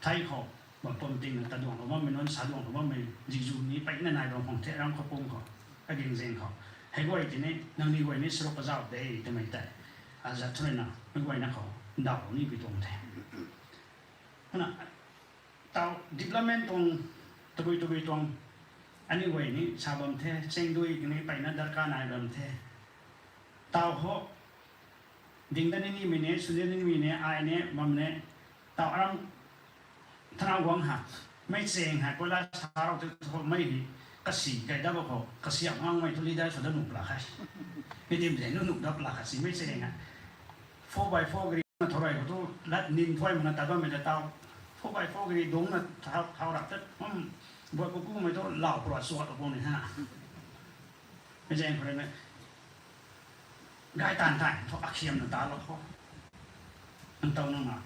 ไทยเขาบอกปมติงนะตันดวงออกมาไม่นอนสาดวงออกมาไม่จิจูนี้ไปนั่นนายรองของเทรังเขาปุ่มเขาไอ้เก่งเจนเขาให้ไว้ที่นี่นั่งนี่ไว้นี่สรุปกระเจ้าได้ทำไมแต่อาจจะทุเรศนะไม่ไว้นะเขาดาวนี่ไปตรงแท้พระนะตาวดิปลอมเมนต์ตรงตะกุยตรงอันนี้ไว้นี่ชาวบ้านเทเชิงด้วยนี่ไปนั่นดักการนายบ้านเทตาวเขาดิ่งด้านนี้มีเนี่ยสุดนี้มีเนี่ยไอเนี่ยมันเนี่ยตาวอารมณ์ธนาหวังหาไม่เสียงหาเวลาชาวเราจะไม่ดีกษีไก่ดับเขากษีอย่างไม่ทุลีได้สุดหนุกหลักไม่เต็มใจหนุกดับหลักสิไม่เสียงอ่ะ4x4กรีนเท่าไรก็ต้องรัดนินถ้วยมันแต่ว่าไม่ได้ตาว4x4กรีดงน่ะเท่าหลักแต่บัวกูไม่ต้องเล่าประวัติศาสตร์ของพวกนี้ฮะไม่ใช่คนนั้นกายตานเพราะอักเสบนั่นตาเราเขาอันเต้านั่งมา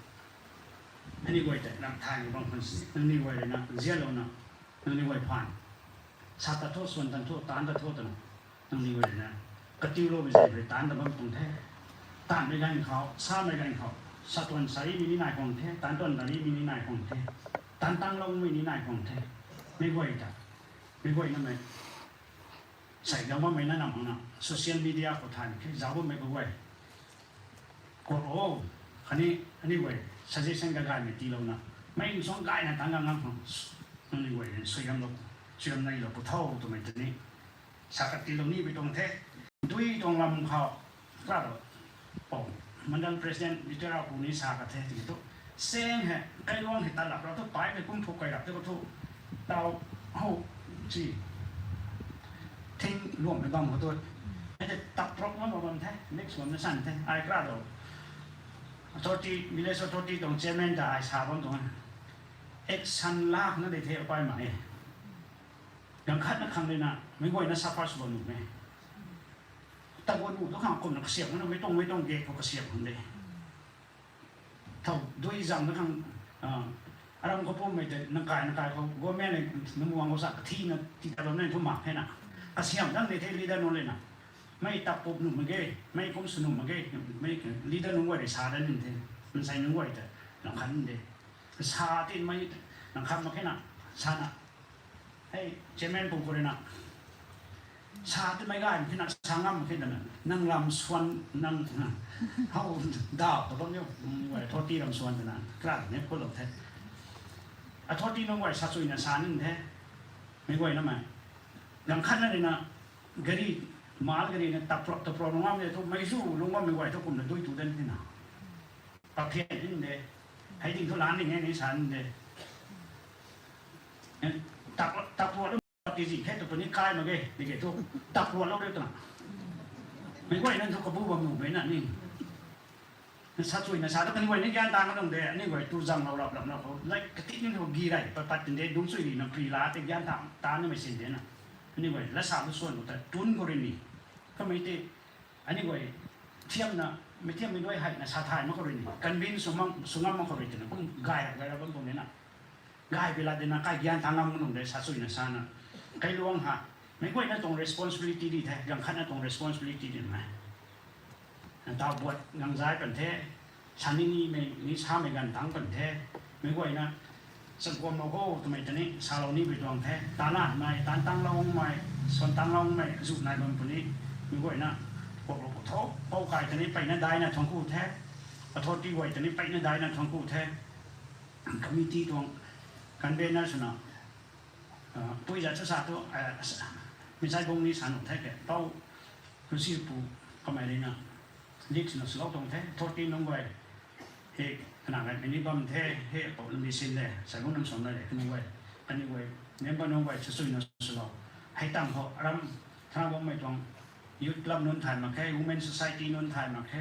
อันนี้ไว้แต่นักทางบางคนอันนี้ไว้เลยนะเสียแล้วนะอันนี้ไว้ผ่านชาติโทษส่วนตันโทษตานโทษนะอันนี้ไว้นะกติโลวิเศษไปตานแต่บางตรงแท้ตานไม่กันเขาซาไม่กันเขาสัตว์วันใสมีนิสัยของแท้ตานต้นตาลีมีนิสัยของแท้ตานตั้งลงมีนิสัยของแท้ไม่ไหวจ้ะไม่ไหวนั่นไหมใส่ยังว่าไม่แนะนำนะโซเชียลมีเดียก็ทานแค่จะว่าไม่ไหวกดโอ้อันนี้ไหว suggestion ก็ได้ไม่ตีเรานะไม่สองกายนะต่างกันนะอันนี้ไหวสวยงามเราสวยงามในเราพุทโธตัวไม่ตัวนี้สักตีเรานี่ไปตรงแท้ด้วยตรงลำเขาก็เราโอ้มันดัน president วิจารณ์ผู้นี้สักแท้ที่ตัวเสียงเหรอใครร้องให้ตลาดเราต้องไปไปคุ้มทุกข์ใครรับที่ก็ทุกเราเอาจีทิ้งรวมไปบ้างหมดตัวไม่ได้ตัดพรกมันมาบ้างแท้เล็กส่วนนั้นสั้นแท้ไอ้กล้าเราทอตีมีเลสทอตีตรงเจมินได้สาวตรงนั้นเอ็กซันลากนั่นได้เทไปไหมยังคัดนักขังเลยนะไม่ไหวนะซัฟฟาร์สบนหนูไหมแต่วันหนูต้องหาคนนักเสียบมันไม่ต้องเกะเขาก็เสียบคนเดียวเท่าด้วยจังนักขังอารมณ์เขาพูดไม่ได้นักกายเขาก็แม่ในน้ำวังเขาสักที่นั่นที่ตลอดนั่นทุ่มหมากให้น่ะอาเซียนนั่นในเทลีดาโนเลยน่ะไม่ตับปุ๊บหนุ่มมาเกยไม่คุ้มสนุกมาเกยไม่ลีดาโนไว้ได้ชาได้หนึ่งเทมันใส่หนึ่งไว้แต่หลังคันเดชาที่ไม่หลังคันมาแค่น่ะชาน่ะให้เจมินปุ๊บเลยน่ะชาที่ไม่ได้แค่น่ะชางำแค่นั้นนั่งลำสวนนั่งเขาดาวตัวนี้ไว้ทอดที่ลำสวนแต่นั้นกล้าเนี่ยคนหลบแท้อะทอดที่น้องไว้สัตว์ส่วนนั้นสารนึงแท้ไม่ไหวนะมันยังขั้นนั้นเลยนะกรีมาลกรีเนี่ยตับตะโปรลงมาเนี่ยทุกไม่สู้ลงมาไม่ไหวทุกคนเลยด้วยตัวเด่นที่น่ะตับเทียนนี่เด้ให้จริงทุกร้านนี่ไงในสารเด้ตับตัวแล้วตับตีสิแค่ตัวนี้คลายมาเกยนี่เกยทุกตับตัวแล้วเรื่อยตัวไม่ไหวนั่นทุกกระบุ้บำหนุ่มไปนั่นนี่ sát suy là sát đó cái người này gian tang nó đồng đấy này người tu rằngเราlại cái tí những cái gì đấy bắt đến đấy đúng suy đi nó phi lá thì gian tang ta nó mới xin đến à này người là sao nó xuân của ta trốn cái nàyก็ไม่ได้อันนี้ngườiเทียมนะไม่เทียมไม่ด้วยให้นะชาไทยมันก็เรื่องนี้กันบินสมองมันก็เรื่องนี้ผมกายเราบางตรงนี้นะกายเวลาเดินกายยานทางงามมันตรงนี้ชาสุยนะชานะใครลวงฮะไม่ค่อยนั่นตรง responsibility ดีแท้ยังขัดนั่นตรง responsibility ดีไหมตาบวชงานใจกันแท้ฉันนี่ไม่นิชาไม่กันตั้งกันแท้ไม่ค่อยนะสังคมเราก็ทำไมตอนนี้ชาเรานี่ไปตรงแท้ตาหน้าไม่ตาตั้งเราไม่ส่วนตั้งเราไม่สุดในบางคนนี้ไม่ค่อยนะพวกเราขอโทษเป้าไก่ตอนนี้ไปนั่นได้นะท้องคู่แท้ขอโทษที่ไว้ตอนนี้ไปนั่นได้นะท้องคู่แท้คอมมิตี้ตรงการเบนนั่นสินะปุ้ยจะศึกษาตัวไม่ใช่พวกนี้สนุกแท้แก่เป้าคือสิปูก็ไม่ได้นะเรียกสินะสโลตรงแท้โทษที่น้องไว้เฮ้ขนาดนั้นอันนี้บ้ามันแท้เฮ้ผมมีสินเลยใส่พวกน้ำสมเลยน้องไว้อันนี้ไว้เนี่ยบ้านน้องไว้จะสุยนะสโลให้ตั้งเขารำถ้าว่าไม่ตรงยุดรับนนทานมาแค่ Women Society นนทานมาแค่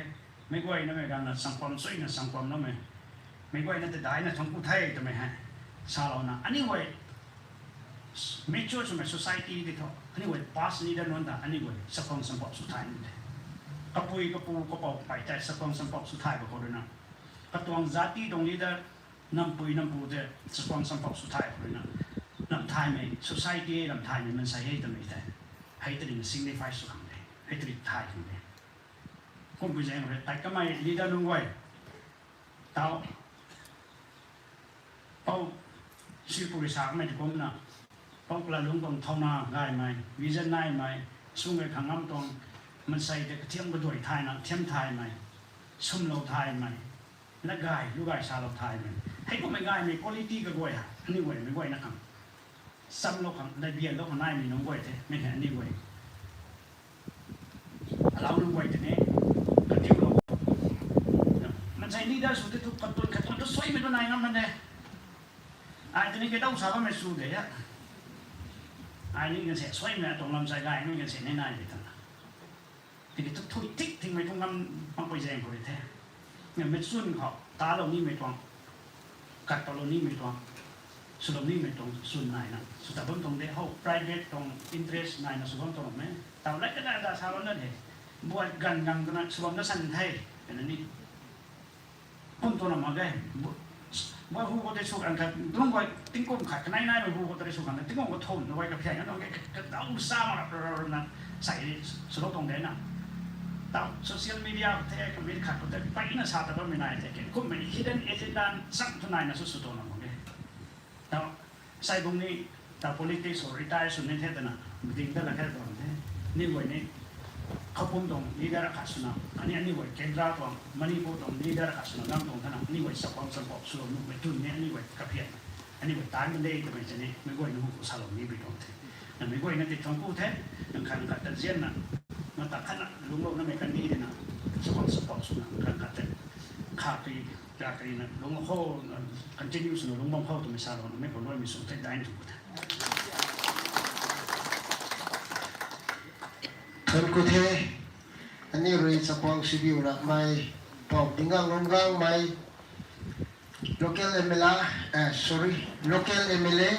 ไม่ไหวนะไม่กันนะสังคมสวยนะสังคมนั่นไม่ไหวนะแต่ได้นะทั้งผู้ไทยทำไมฮะชาเรานะอันนี้ไว้ไม่ช่วยสมัย society ที่เขาอันนี้ไว้ pass นี่ด้านนั้นแต่อันนี้ไว้สังคมสังคมสุดท้ายนี่กระปุยกระปูกระเป๋าไปใจสังคมสังคมสุดท้ายบอกเขาด้วยนะกระตัวง zati ตรงนี้ได้นำปุยนำปูเจสังคมสังคมสุดท้ายบอกด้วยนะนำไทยไหม society นำไทยมันใส่ให้ทำไมแต่ให้ตัวนี้มัน signify สุดให้ตรีไทยอย่างนี้ผมพูดอย่างไรแต่ก็ไม่ลีดานุ่งไว้เต้าเป้าชื่อผู้ริษัทไม่ได้ผมนะเป้ากระลุงตรงเท่านาง่ายไหมวิจัยง่ายไหมสุ่มไปขังน้ำตรงมันใส่แต่เทียมกระด้วยไทยนะเทียมไทยไหมสุ่มเราไทยไหมและง่ายลูกง่ายชาเราไทยไหมให้ก็ไม่ง่ายมีคุณภาพก็ด้วยฮะอันนี้ไว้ไม่ไว้นะครับซ้ำเราขังในเบียร์เราขังง่ายมีน้องไว้เท่ไม่เห็นอันนี้ไว้เราลงไว้ที่นี่กระเทียมเรามันใช้นี่ได้สุดที่ทุกกระตุ้นก็สวยไม่ตัวไหนนั่นมันเลยไอ้ที่นี่ก็ต้องสาวไม่สู้เดี๋ยวไอ้นี่ก็เสียสวยไหมตรงลำไส้ได้ไม่ก็เสียในเลยทั้งนั้นที่นี่ทุกทุยติ๊กทิ้งไปตรงนั้นมันไปแรงกว่าเลยแท้เนี่ยไม่ส่วนเขาตาเรานี่ไม่ตรงกัดตัวเรานี่ไม่ตรงสุดเรานี่ไม่ตรงส่วนไหนนะสุดแต่บนตรงเดียวเขา private ตรง interest ไหนนะสุดบนตรงไหมแต่แล้วก็ได้ชาวนั่นเองบวชกันกันนะสวมนักสันไทยเป็นอันนี้คนตัวนั้นมาได้ว่าผู้ก็ได้สู้กันครับลุงก็ติ้งก้มขัดกันไหนๆผู้ก็ได้สู้กันติ้งก้มก็ทนเอาไว้กับแค่นั้นเราเอาซ้ำมาเราใส่สโลตรงเด่นนะแต่โซเชียลมีเดียแท้ก็ไม่ขัดก็ได้ไปนั่นชาติก็ไม่นายแต่เก่งก็ไม่ hidden agenda สักเท่าไหร่นะสุดๆตัวนั้นหมดเลยแต่ใส่ตรงนี้แต่ politics หรือ retire สุดในแท้แต่น่ะดิ้งได้ละแค่ตัวนี้นี่ไว้นี่เขาพุ่งตรงนี้ได้ราคาสุนัขอันนี้ไว้เกณฑ์ราตรงมันนี่พุ่งตรงนี้ได้ราคาสุนัขนั่งตรงท่านนี่ไว้สับความสับปะสุนัขไม่จุนเนี่ยนี่ไว้กระเพียนอันนี้ไว้ตายมันได้แต่ไม่ใช่เนี่ยไม่ไว้นุ่งสลบนี่ไปตรงเท่นั่นไม่ไว้นั่นติดทองกู้แท้ยังขันกัดแต่เสี้ยนน่ะมาตัดขันลุงโลกนั่นไม่กันนี้เลยนะสับความสับปะสุนัขขันกัดแต่ขาดไปจากไปนะลุงโลกกันจะยุ่งสนุกลุงบ้องเข้าตัวไม่สลบไม่ผลว่ามีสุนทรได้ถูกท่านกุเทอันนี้เรียนสปองสิบิวรักไม่ตอบดิ้งกังลงกังไม่ local MLA local MLA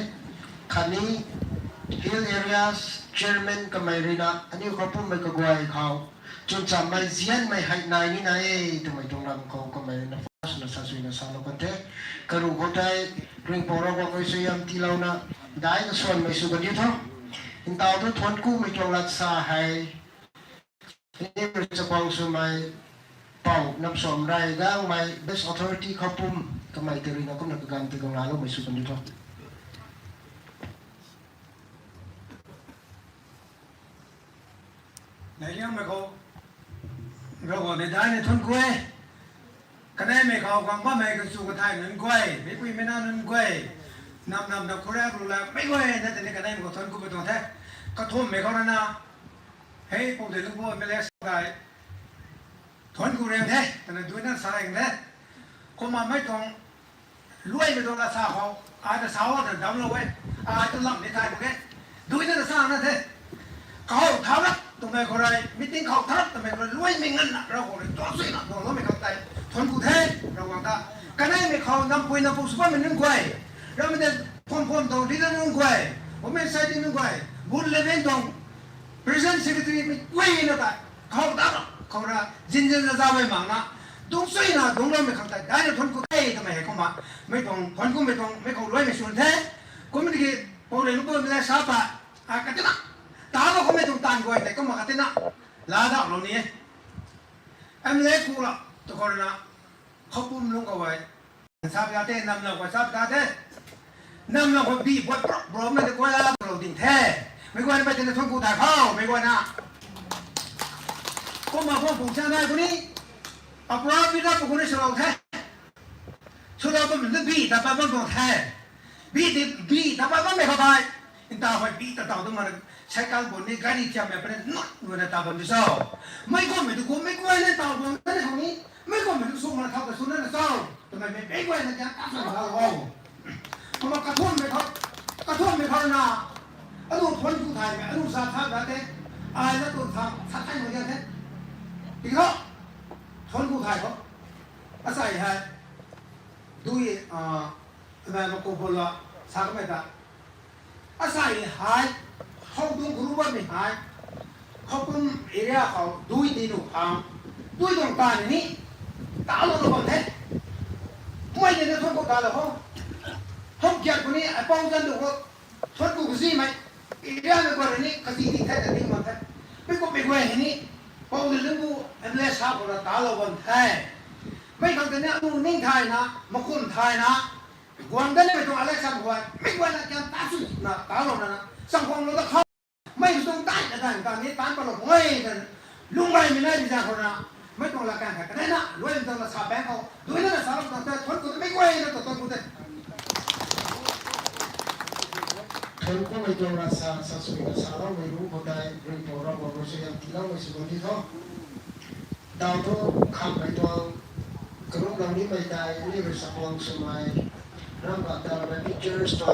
คันนี้ hill areas chairman ก็ไม่รีนะอันนี้เขาพูดไม่กระกวยเขาจนจำไม่เสียนไม่ให้นายนี่นายทำไมตรงนั้นเขาก็ไม่นะฟ้าสนับสนุนสารกันเถอะกระดูกเขาได้เรื่องพอเราก็สยามที่เรานะได้ก็ส่วนไม่สู้กันอยู่ทั้งอินเตาทุกทวนกู้ไม่ตรงรักษาให้นี่เป็นสปองสมัยเป่านับสมไรร่างไม่ best authority เขาปุ่มก็ไม่ตื่นนะก็นักการที่กำลังเราไม่สู้กันอยู่ทั้งในเรื่องไม่เขาเราก็ไม่ได้ในทุนกล้วยคะแนนไม่เขาความว่าไม่ก็สู้กันไทยเงินกล้วยไม่คุยไม่น่าเงินกล้วยนำคนแรกรู้แล้วไม่กล้วยนั่นแต่ในคะแนนของทุนกล้วยไปตรงแท้ก็ทุ่มไม่เขาแล้วนะเฮ้ยผมเดี๋ยวลุงพ่อไม่เลี้ยงได้ทนกูเรียงแท้แต่ในด้วยนั้นสายอย่างแท้คนมาไม่ต้องรวยไม่ต้องรักษาเขาอาจจะสาวแต่ดำเราไว้อาจจะล่ำในไทยพวกนี้ด้วยนั้นสร้างนั่นแท้เขาทำแล้วตรงไหนคนไรมิติ้งเขาทำตรงไหนคนรวยไม่เงินนะเราคนเลยตัวสุดนะตัวเราไม่เข้าใจ ทนกูเทระวังตากันให้ไม่เขานำคุยนำผู้สุภาพมันนึ่งกวยเราไม่ได้พร้อมๆตรงที่นั่งนึ่งกวยผมไม่ใช่ที่นึ่งกวยบุญเลเวนตรง President Secretary ไม่กวยนะแต่เขาตาเขาละจินจะจะไปมั่งนะตรงส่วนนะตรงเราไม่เข้าใจได้เนี่ยทนกูเททำไมให้เขามาไม่ตรงทนกูไม่ตรงไม่เขารวยไม่ส่วนเทกูไม่ได้พอเรียนรู้ไม่ได้สาบะกันที่นั่นตาเราเขาไม่ตรงตานกวยแต่ก็มากันที่นั่นลาดอกเราเนี่ยเล็กกูละทุกคนนะเขาปุ่มลงเอาไว้ทราบยาเต้นำลงไว้ทราบยาเต้นำลงไว้บีบไว้ปลอกปลอมไม่ได้กว่าเราดิ่งแท้ไม่กว่าไปจะทนกูถ่ายเข้าไม่กว่านะก็มาพวกผมชาได้คนนี้เอาปลอกวิธีพวกคนนี้สลบแท้สลบมันเป็นบีแต่ไปมันโดนแท้บีแต่ไปมันไม่เข้าไปอินตาไว้บีแต่ต่อต้องมาใช้การบนนี้การที่จะไม่เป็นนักดูในตาบนที่เศร้าไม่ก็ไม่ถูกไม่กว่าในตาบนนั่นของนี้ไม่ก็ไม่ถูกส่งมาเท่ากับส่วนนั้นเศร้าทำไมไม่กว่าในการตัดสินเราเพราะว่ากระทุ่มไม่พอนะอารมณ์ทนกูถ่ายไหมอารมณ์สาธารณะเต้อะไรแล้วตัวทำสัตย์ให้หมดยังเต้อีกแล้วทนกูถ่ายเขาอาศัยให้ด้วยแม่มาโกบละสักไม่ได้อาศัยหายเขาดูกรู้ว่าไม่หายเขาเป็นเอเรียเขาดูดีหนูพังดูตรงตาเนี่ยตาเราเราบังเทไม่ได้ทนกูตาเราเขาเกี่ยวกับนี้ไอ้ป้องกันดูว่าทนกูสิไหมเอเรียไม่กว่านี้คดีที่แท้แต่ที่มันแท้ไม่ก็ไม่กว่านี้ป้องกันเรื่องกูเอ็มเลสครับเราตาเราบังเทไม่ทำแต่เนี้ยนู่นนิ่งไทยนะมาคุ้นไทยนะกวนกันไม่ต้องอะไรสักวันไม่กว่านะการตัดสินนะตาเรานะสังคมเราต้องเข้าไม่ต้องใต้แต่ตอนนี้ตานตลกไม่กันลุงไรไม่ได้ดีจังคนนะไม่ต้องละกันกันนะรวยต้องละสาแบงเขาด้วยนั่นสารพัดแต่คนกูไม่กล้านะตัวกูเต้ Kalau kau itu rasa sesuatu salah, meru kodai beri orang berusaha yang kilau masih boleh toh. Tahu tu kam itu keruk lagi meidai ini bersama semai. Nampak dalam pictures tu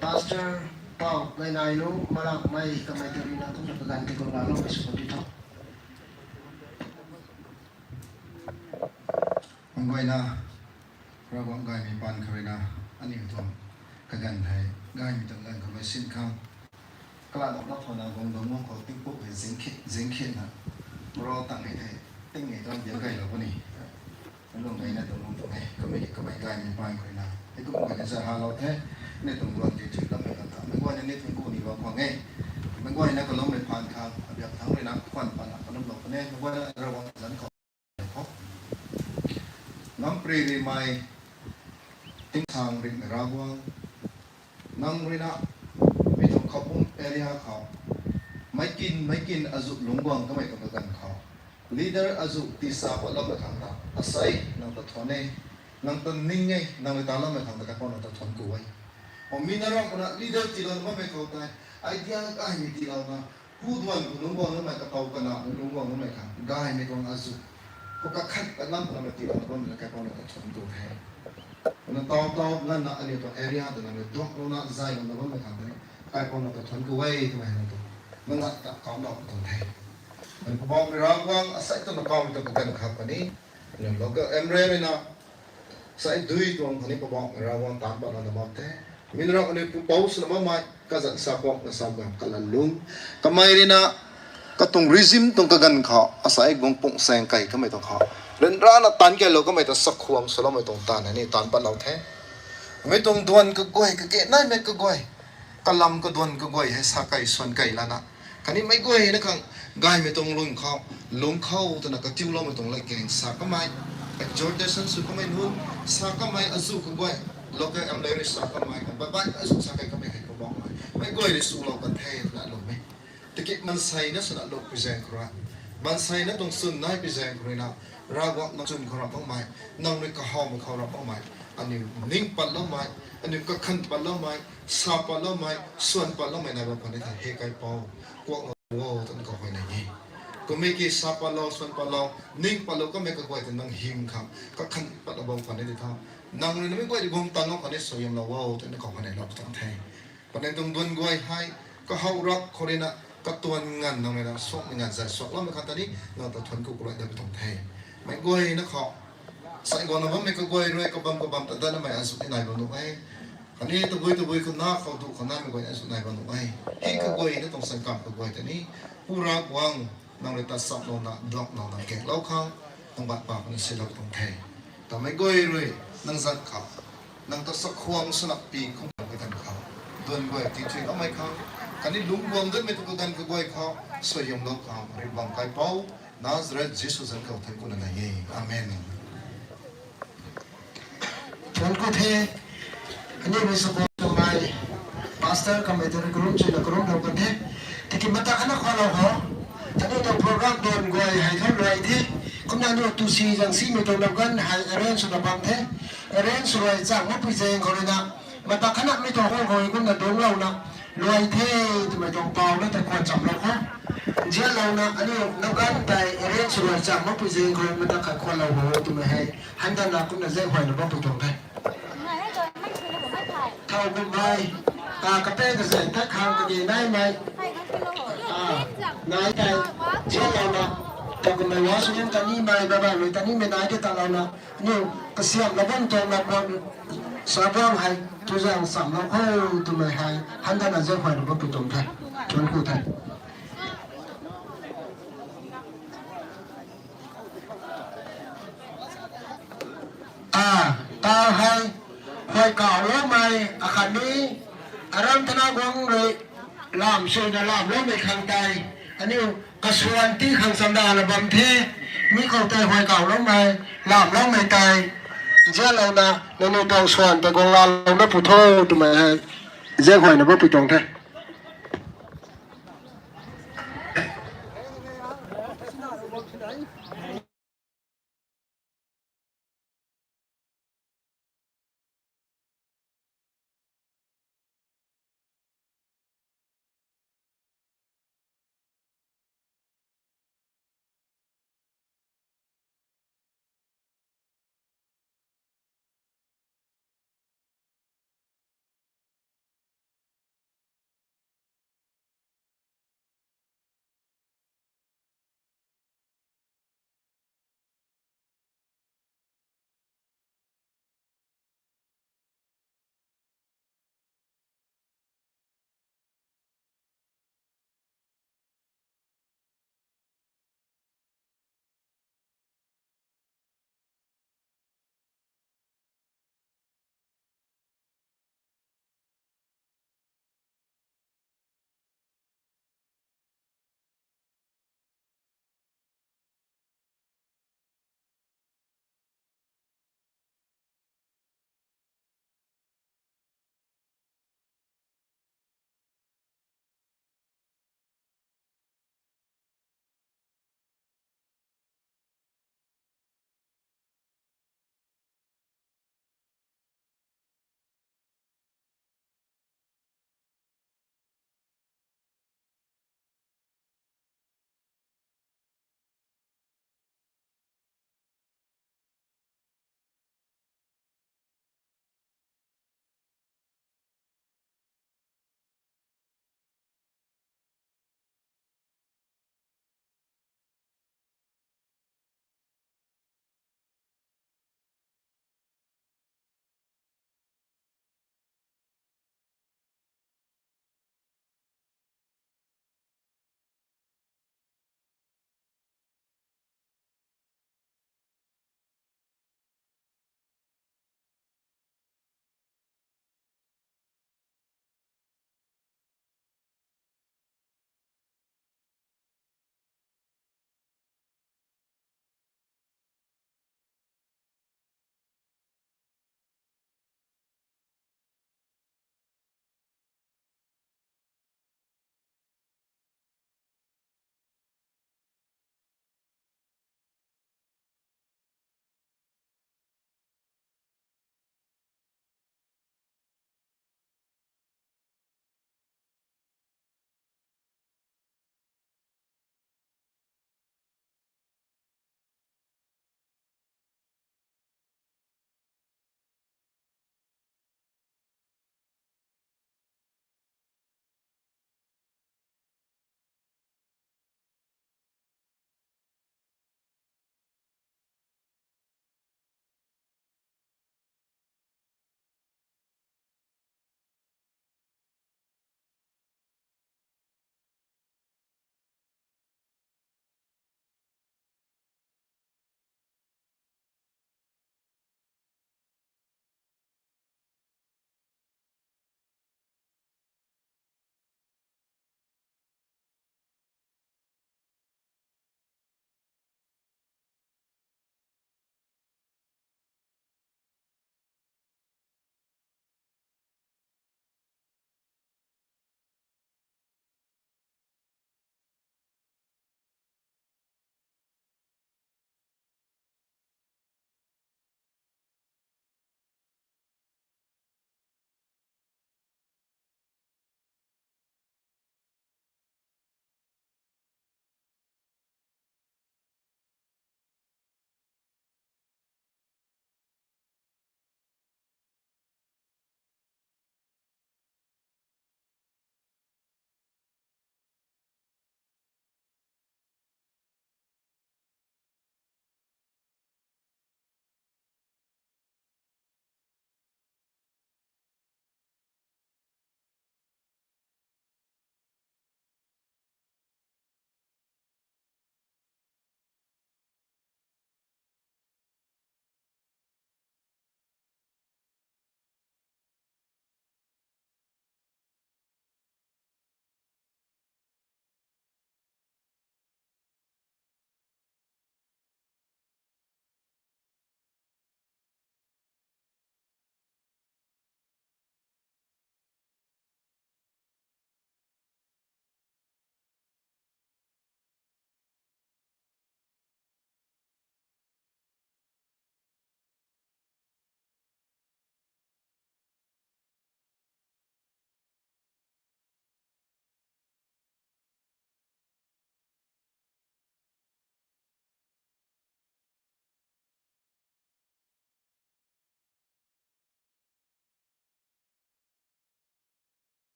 pastor Paul menai lu malah mai kemai dari nak tu nak ganti kau lalu masih boleh toh. Menggai na, rawang gai mi pan kerana ani itu kagan hai. Gai mi tengah kau mesin kau, kalau nak thona gong dong mong kau ting puk hai zengkit na, bro tang hai hai, ting hai tuan dia gai lagu ni, long gai na tu long tu hai, kau mai gai mi pan kau na, itu kau gai seha laut hai, ni tu long dia cerita mai kata, menggai ni tu kau ni bawa kau ngai, menggai na kau long mai pan kau, biar thang ni nak kuan pan, kau long kau ni, menggai rawang zan kau, nam pri mai, ting sang ring rawang. Nang rina itu kapung area kau, makin azuk lungguang kau makin kegan kau. Leader azuk tisa pada macam ta, asai nang terthone, nang terningai, nang tertalam macam ta kau nang terthon kuai. Minarang kena leader tilau nama kau ta, idea kah ini tilau na, huduan lungguang nama kau kena lungguang nama kau, gay ni kau azuk, kau kakat kalam nama tilau kau nang terthon kuai. Nang tahu ngan nak ani tu area tu nang dok nak zai nang nama macam ni, kai pun nak thon kuai tu macam tu, mengat tak kau nak tu thai. Nang kau rawang asai tu nak kau tu bukan khat ni, nang logo emre ni na, sai dui tu orang ni kau rawang tanpa nang nama tu. Minrak ni paus nama mai kazak sapok na sabang kalalung, kamai ni na katung regime tung kagan kau asai gong pung seng kai kamai tu kau. Dan rana tan ke lo kamai tu sakhuam salam itu tan ni tan pa lau the. Kamai tu duan ke goi ke nai me ke goi, kalam ke duan ke goi hai sakai suan kai lana. Kani mai goi na kang gai me tu lung kau tu nak ketiu lo me tu lagi keng sakamai. Jordan su kamai nun sakamai azu ke goi. Local emblem sakamai kan, bapak azu sakai kamai hai ke bong mai goi di su lo kan the na lo me. Tikit man sai na sa lo present kra. Man sai na tong sun nai present kra na. Rawak nang sun kau rapang mai, nang ni kahau kau rapang mai, ani ning palau mai, ani kakhan palau mai, sa palau mai, suan palau mai na bapa ni thai hekai pau, kuak ngau tan kau kau ni. Kau meki sa palau, suan palau, ning palau kau meki kau itu nang him kam, kakhan palau bapa ni thau, nang ni meki kau itu gom tanau kau ni soyam lau tan kau kau ni lau tan thai. Pada itu duan kau hai, kahau rak kau ni nak katuan ngan nang ni nak sok ngan zat sok lam kata ni, nang tu tuan kau kau dah betul thai. Mai goi na kau sai gon na me ko goi roi ko bam ta da na mai asu nai bon no ai kani to bui ko na kho tu khona me goi asu nai bon no ai he ko goi na tong sang kam ko goi ta ni pura wang nang le ta sap no na dok no na ke lau khang tong bat pa ni se lok tong thai ta mai goi roi nang zat kha nang ta sak khuang sunak pi khong ka tan kha don goi ti thi amai kha kani lung buang den me tu ko dan ko goi kha so yom lok kha ri bang kai pau Nazareth Jesus an kau thai ko na ye amen Tuan ko the ani we support to my pastor committee group chila group lo kan the tiki mata kana khalo ho tani to program don goi hai thon loi the kumna no tu si jang si me to lam kan hai arrange so bang the arrange roi chang mo pi jeng ko na mata kana me to ho goi kun na dong lo na loi the tu me tong pau na ta kwan cham lo ho jia lo na ani no kan tai arrange roi chang mo pi jeng ko mata ka kwan lo ho tu me hai han da na kun na zai hoi na ba pi tong the thao bên mai cà phê cái gì các hàng cái gì này mày này cái chưa lâu nè tao cũng mày hóa số những cái này mày bà rồi tao này mày nói cái tao lâu nè nhưng cái xiêm nó vẫn còn là còn sao vâng hay tôi rằng sắm nó khô tụi mày hay hắn ta là rất phải nó bị tổn thương chuẩn cụ thể tao hay hồi cào lắm mày khả ní ram thana quăng rồi làm sôi là làm lắm mày khang tay anh yêu cái xuân tí khang sam đà là bầm thế mấy câu tay hồi cào lắm mày làm lắm mày tay giờ lâu nè nên tao xuân tay quăng la lâu nó phụ thô tụi mày hay giờ hồi nó bắt bị trồng thế